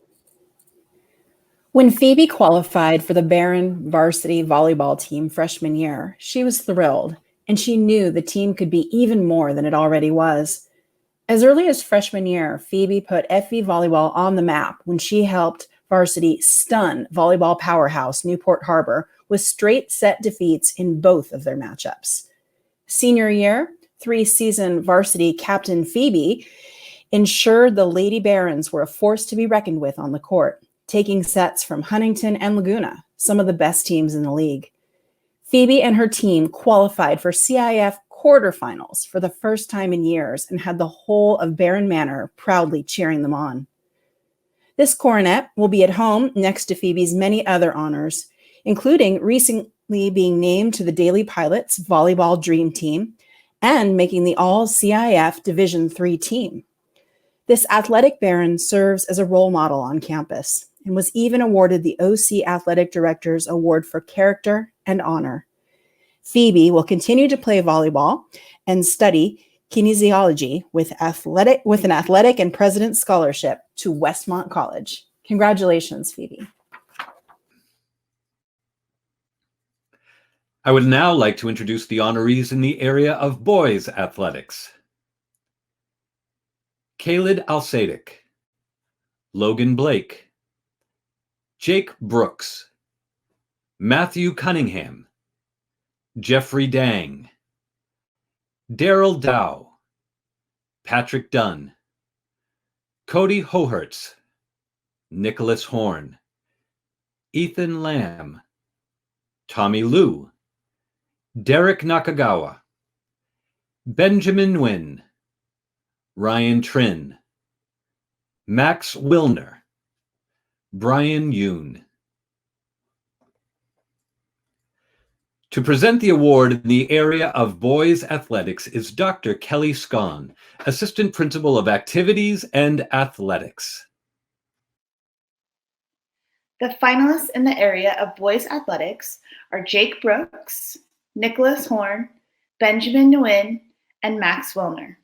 Speaker 5: When Phoebe qualified for the Barron varsity volleyball team freshman year, she was thrilled, and she knew the team could be even more than it already was. As early as freshman year, Phoebe put FV volleyball on the map when she helped varsity stun volleyball powerhouse Newport Harbor with straight set defeats in both of their matchups. Senior year, 3-season varsity captain Phoebe ensured the Lady Barons were a force to be reckoned with on the court, taking sets from Huntington and Laguna, some of the best teams in the league. Phoebe and her team qualified for CIF quarterfinals for the first time in years and had the whole of Barron Manor proudly cheering them on. This coronet will be at home next to Phoebe's many other honors, including recently being named to the Daily Pilots Volleyball Dream Team and making the All-CIF Division III team. This athletic Baron serves as a role model on campus and was even awarded the OC Athletic Director's Award for Character and Honor. Phoebe will continue to play volleyball and study kinesiology with an athletic and president's scholarship to Westmont College. Congratulations, Phoebe.
Speaker 1: I would now like to introduce the honorees in the area of boys athletics. Khalid Al-Sadiq, Logan Blake, Jake Brooks, Matthew Cunningham, Jeffrey Dang, Daryl Dow, Patrick Dunn, Cody Hohertz, Nicholas Horn, Ethan Lamb, Tommy Liu, Derek Nakagawa, Benjamin Nguyen, Ryan Trin, Max Wilner, Brian Yoon. To present the award in the area of boys athletics is Dr. Kelly Scon, Assistant Principal of Activities and Athletics.
Speaker 15: The finalists in the area of boys athletics are Jake Brooks, Nicholas Horn, Benjamin Nguyen, and Max Wilner.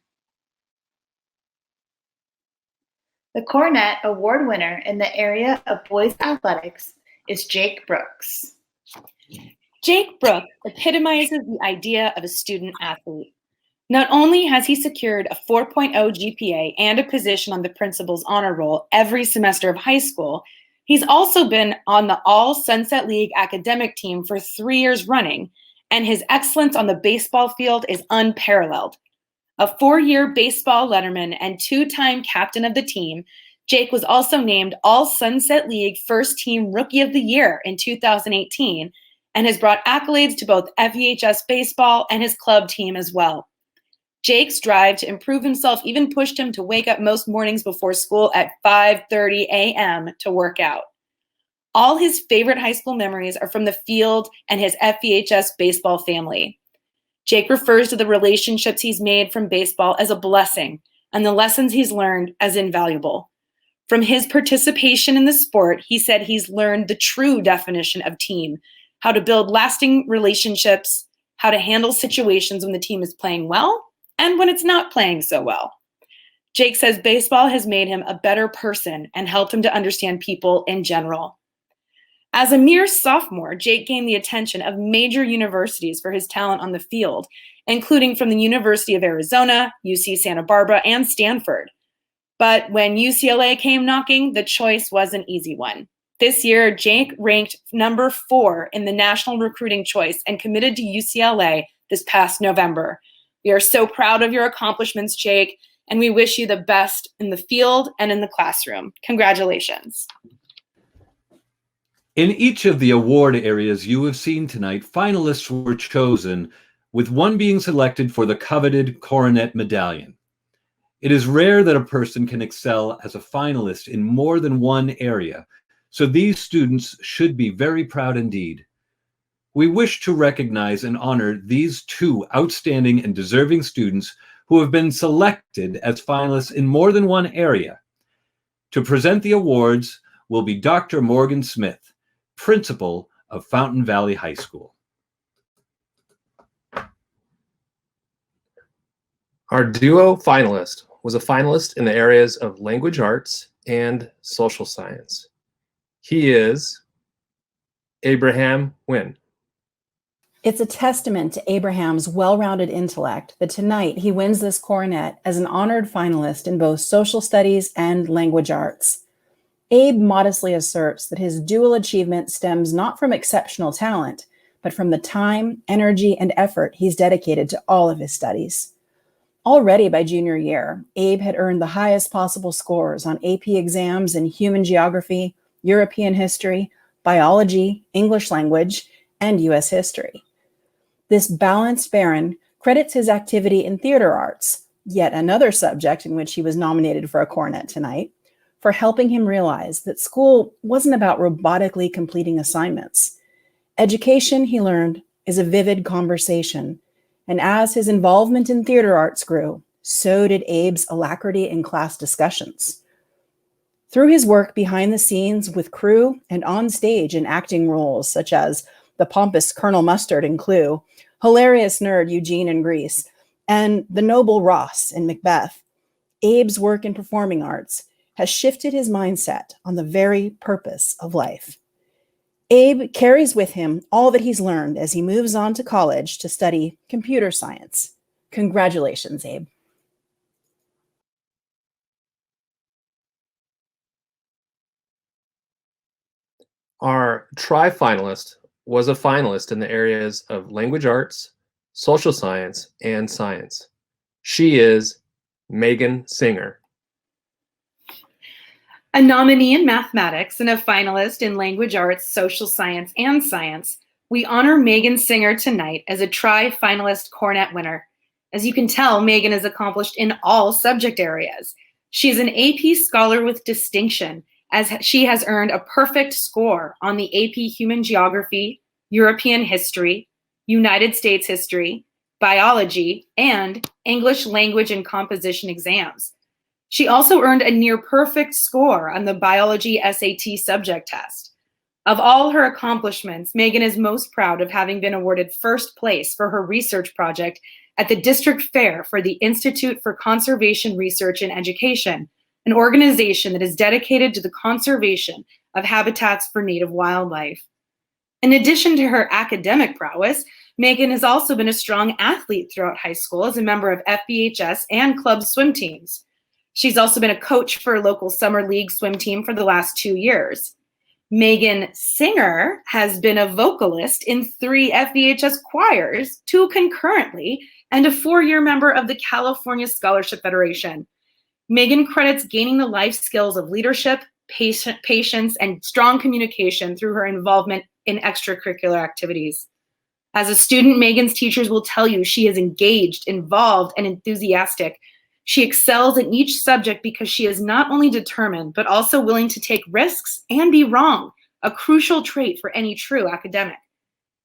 Speaker 15: The Coronet Award winner in the area of boys athletics is Jake Brooks.
Speaker 12: Jake Brooks epitomizes the idea of a student athlete. Not only has he secured a 4.0 GPA and a position on the principal's honor roll every semester of high school, he's also been on the All Sunset League academic team for 3 years running, and his excellence on the baseball field is unparalleled. A 4-year baseball letterman and 2-time captain of the team, Jake was also named All Sunset League First Team Rookie of the Year in 2018 and has brought accolades to both FVHS baseball and his club team as well. Jake's drive to improve himself even pushed him to wake up most mornings before school at 5:30 a.m. to work out. All his favorite high school memories are from the field and his FVHS baseball family. Jake refers to the relationships he's made from baseball as a blessing and the lessons he's learned as invaluable. From his participation in the sport, he said he's learned the true definition of team, how to build lasting relationships, how to handle situations when the team is playing well and when it's not playing so well. Jake says baseball has made him a better person and helped him to understand people in general. As a mere sophomore, Jake gained the attention of major universities for his talent on the field, including from the University of Arizona, UC Santa Barbara, and Stanford. But when UCLA came knocking, the choice was an easy one. This year, Jake ranked number 4 in the national recruiting choice and committed to UCLA this past November. We are so proud of your accomplishments, Jake, and we wish you the best in the field and in the classroom. Congratulations.
Speaker 1: In each of the award areas you have seen tonight, finalists were chosen, with one being selected for the coveted Coronet medallion. It is rare that a person can excel as a finalist in more than one area, so these students should be very proud indeed. We wish to recognize and honor these 2 outstanding and deserving students who have been selected as finalists in more than one area. To present the awards will be Dr. Morgan Smith, Principal of Fountain Valley High School.
Speaker 3: Our duo finalist was a finalist in the areas of language arts and social science. He is Abraham Nguyen.
Speaker 5: It's a testament to Abraham's well-rounded intellect that tonight he wins this coronet as an honored finalist in both social studies and language arts. Abe modestly asserts that his dual achievement stems not from exceptional talent, but from the time, energy, and effort he's dedicated to all of his studies. Already by junior year, Abe had earned the highest possible scores on AP exams in human geography, European history, biology, English language, and U.S. history. This balanced Baron credits his activity in theater arts, yet another subject in which he was nominated for a coronet tonight, for helping him realize that school wasn't about robotically completing assignments. Education, he learned, is a vivid conversation, and as his involvement in theater arts grew, so did Abe's alacrity in class discussions. Through his work behind the scenes with crew and on stage in acting roles such as the pompous Colonel Mustard in Clue, hilarious nerd Eugene in Grease, and the noble Ross in Macbeth, Abe's work in performing arts has shifted his mindset on the very purpose of life. Abe carries with him all that he's learned as he moves on to college to study computer science. Congratulations, Abe.
Speaker 3: Our tri-finalist was a finalist in the areas of language arts, social science, and science. She is Megan Singer.
Speaker 12: A nominee in mathematics and a finalist in language arts, social science, and science, we honor Megan Singer tonight as a tri-finalist Coronet winner. As you can tell, Megan is accomplished in all subject areas. She is an AP Scholar with distinction, as she has earned a perfect score on the AP Human Geography, European History, United States History, Biology, and English Language and Composition exams. She also earned a near perfect score on the Biology SAT subject test. Of all her accomplishments, Megan is most proud of having been awarded first place for her research project at the District Fair for the Institute for Conservation Research and Education, an organization that is dedicated to the conservation of habitats for native wildlife. In addition to her academic prowess, Megan has also been a strong athlete throughout high school as a member of FVHS and club swim teams. She's also been a coach for a local summer league swim team for the last 2 years. Megan Singer has been a vocalist in 3 FVHS choirs, 2 concurrently, and a 4-year member of the California Scholarship Federation. Megan credits gaining the life skills of leadership, patience, and strong communication through her involvement in extracurricular activities. As a student, Megan's teachers will tell you she is engaged, involved, and enthusiastic. She excels in each subject because she is not only determined, but also willing to take risks and be wrong, a crucial trait for any true academic.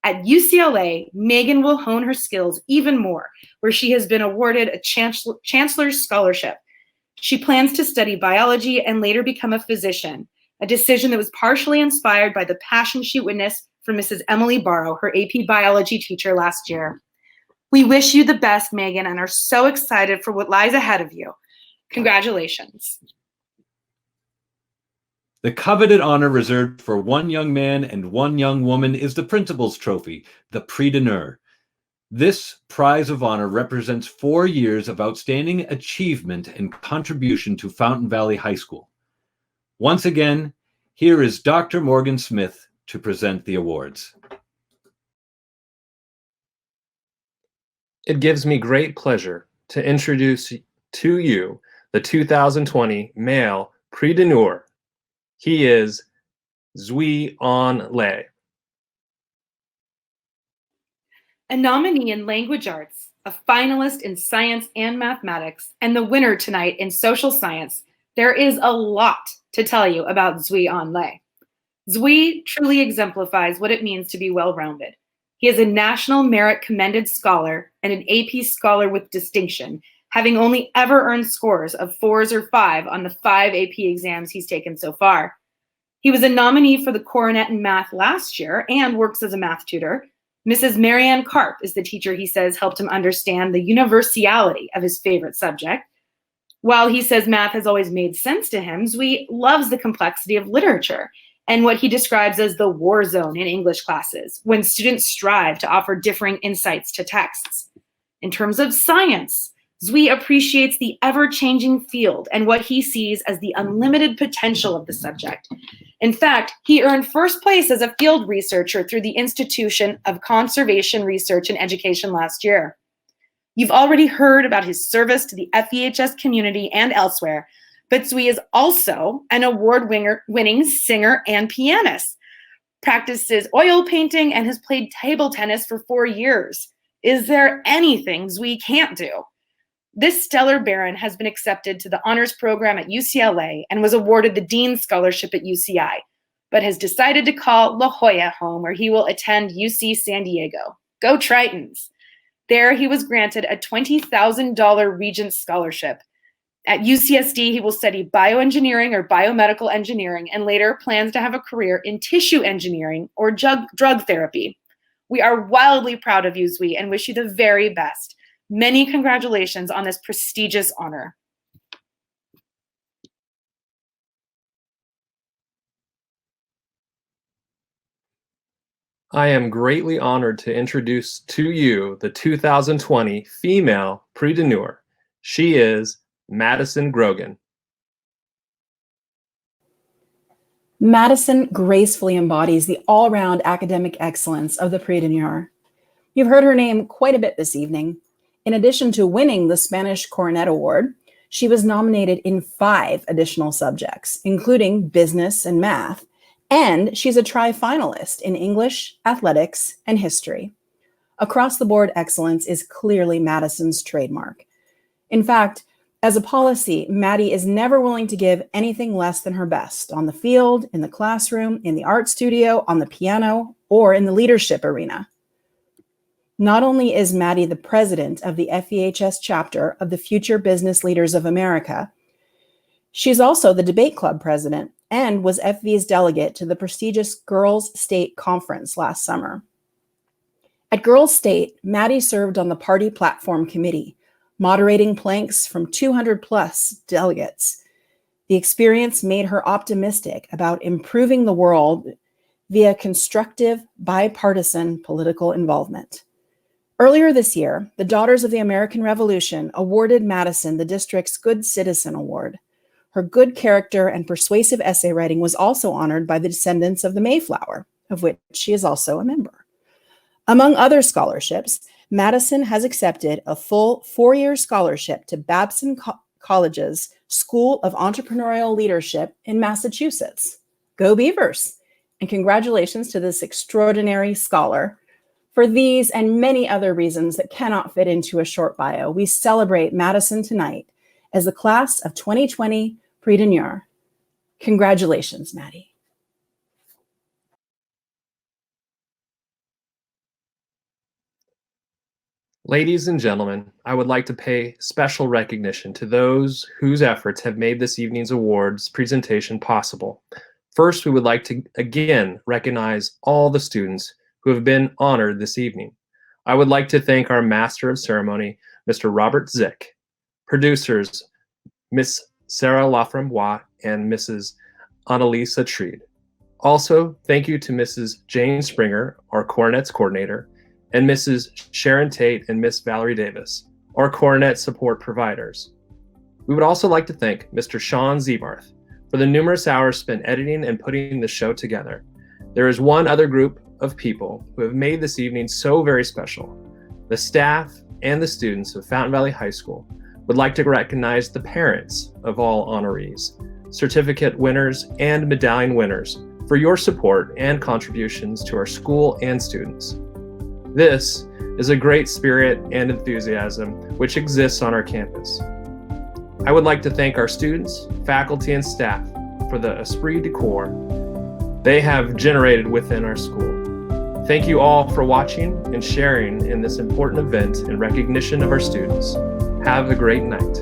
Speaker 12: At UCLA, Megan will hone her skills even more, where she has been awarded a Chancellor's Scholarship. She plans to study biology and later become a physician, a decision that was partially inspired by the passion she witnessed from Mrs. Emily Barrow, her AP biology teacher last year. We wish you the best, Megan, and are so excited for what lies ahead of you. Congratulations.
Speaker 1: The coveted honor reserved for one young man and one young woman is the Principal's Trophy, the Prix d'Honneur. This prize of honor represents 4 years of outstanding achievement and contribution to Fountain Valley High School. Once again, here is Dr. Morgan Smith to present the awards.
Speaker 3: It gives me great pleasure to introduce to you the 2020 male Prix d'Honneur. He is Zui On Lei.
Speaker 12: A nominee in language arts, a finalist in science and mathematics, and the winner tonight in social science, there is a lot to tell you about Zui On Lei. Zui truly exemplifies what it means to be well-rounded. He is a National Merit Commended Scholar and an AP Scholar with distinction, having only ever earned scores of 4s or 5 on the 5 AP exams he's taken so far. He was a nominee for the Coronet in math last year and works as a math tutor. Mrs. Marianne Karp is the teacher he says helped him understand the universality of his favorite subject. While he says math has always made sense to him, Zui loves the complexity of literature and what he describes as the war zone in English classes, when students strive to offer differing insights to texts. In terms of science, Zui appreciates the ever-changing field and what he sees as the unlimited potential of the subject. In fact, he earned first place as a field researcher through the Institution of Conservation Research and Education last year. You've already heard about his service to the FVHS community and elsewhere, but Zui is also an award-winning singer and pianist, practices oil painting, and has played table tennis for 4 years. Is there anything Zui can't do? This stellar baron has been accepted to the honors program at UCLA and was awarded the Dean's Scholarship at UCI, but has decided to call La Jolla home, where he will attend UC San Diego. Go Tritons! There, he was granted a $20,000 Regents Scholarship. At UCSD, he will study bioengineering or biomedical engineering and later plans to have a career in tissue engineering or drug therapy. We are wildly proud of you, Zui, and wish you the very best. Many congratulations on this prestigious honor.
Speaker 3: I am greatly honored to introduce to you the 2020 female Prix d'Honneur. She is Madison Grogan.
Speaker 5: Madison gracefully embodies the all-round academic excellence of the Prix d'Honneur. You've heard her name quite a bit this evening. In addition to winning the Spanish Coronet Award, she was nominated in 5 additional subjects, including business and math, and she's a tri-finalist in English, athletics, and history. Across-the-board excellence is clearly Madison's trademark. In fact, as a policy, Maddie is never willing to give anything less than her best on the field, in the classroom, in the art studio, on the piano, or in the leadership arena. Not only is Maddie the president of the FVHS chapter of the Future Business Leaders of America, she's also the debate club president and was FV's delegate to the prestigious Girls State Conference last summer. At Girls State, Maddie served on the party platform committee, moderating planks from 200+ delegates. The experience made her optimistic about improving the world via constructive, bipartisan political involvement. Earlier this year, the Daughters of the American Revolution awarded Madison the district's Good Citizen Award. Her good character and persuasive essay writing was also honored by the descendants of the Mayflower, of which she is also a member. Among other scholarships, Madison has accepted a full 4-year scholarship to Babson College's School of Entrepreneurial Leadership in Massachusetts. Go Beavers! And congratulations to this extraordinary scholar. For these and many other reasons that cannot fit into a short bio, we celebrate Madison tonight as the class of 2020 Prix d'Honneur. Congratulations, Maddie.
Speaker 3: Ladies and gentlemen, I would like to pay special recognition to those whose efforts have made this evening's awards presentation possible. First, we would like to again recognize all the students who have been honored this evening. I would like to thank our Master of Ceremony, Mr. Robert Zick, producers, Miss Sarah Laframbois and Mrs. Annalisa Treed. Also, thank you to Mrs. Jane Springer, our Coronets coordinator, and Mrs. Sharon Tate and Miss Valerie Davis, our Coronet support providers. We would also like to thank Mr. Sean Zebarth for the numerous hours spent editing and putting the show together. There is one other group of people who have made this evening so very special. The staff and the students of Fountain Valley High School would like to recognize the parents of all honorees, certificate winners, and medallion winners for your support and contributions to our school and students. This is a great spirit and enthusiasm which exists on our campus. I would like to thank our students, faculty, and staff for the esprit de corps they have generated within our school. Thank you all for watching and sharing in this important event in recognition of our students. Have a great night.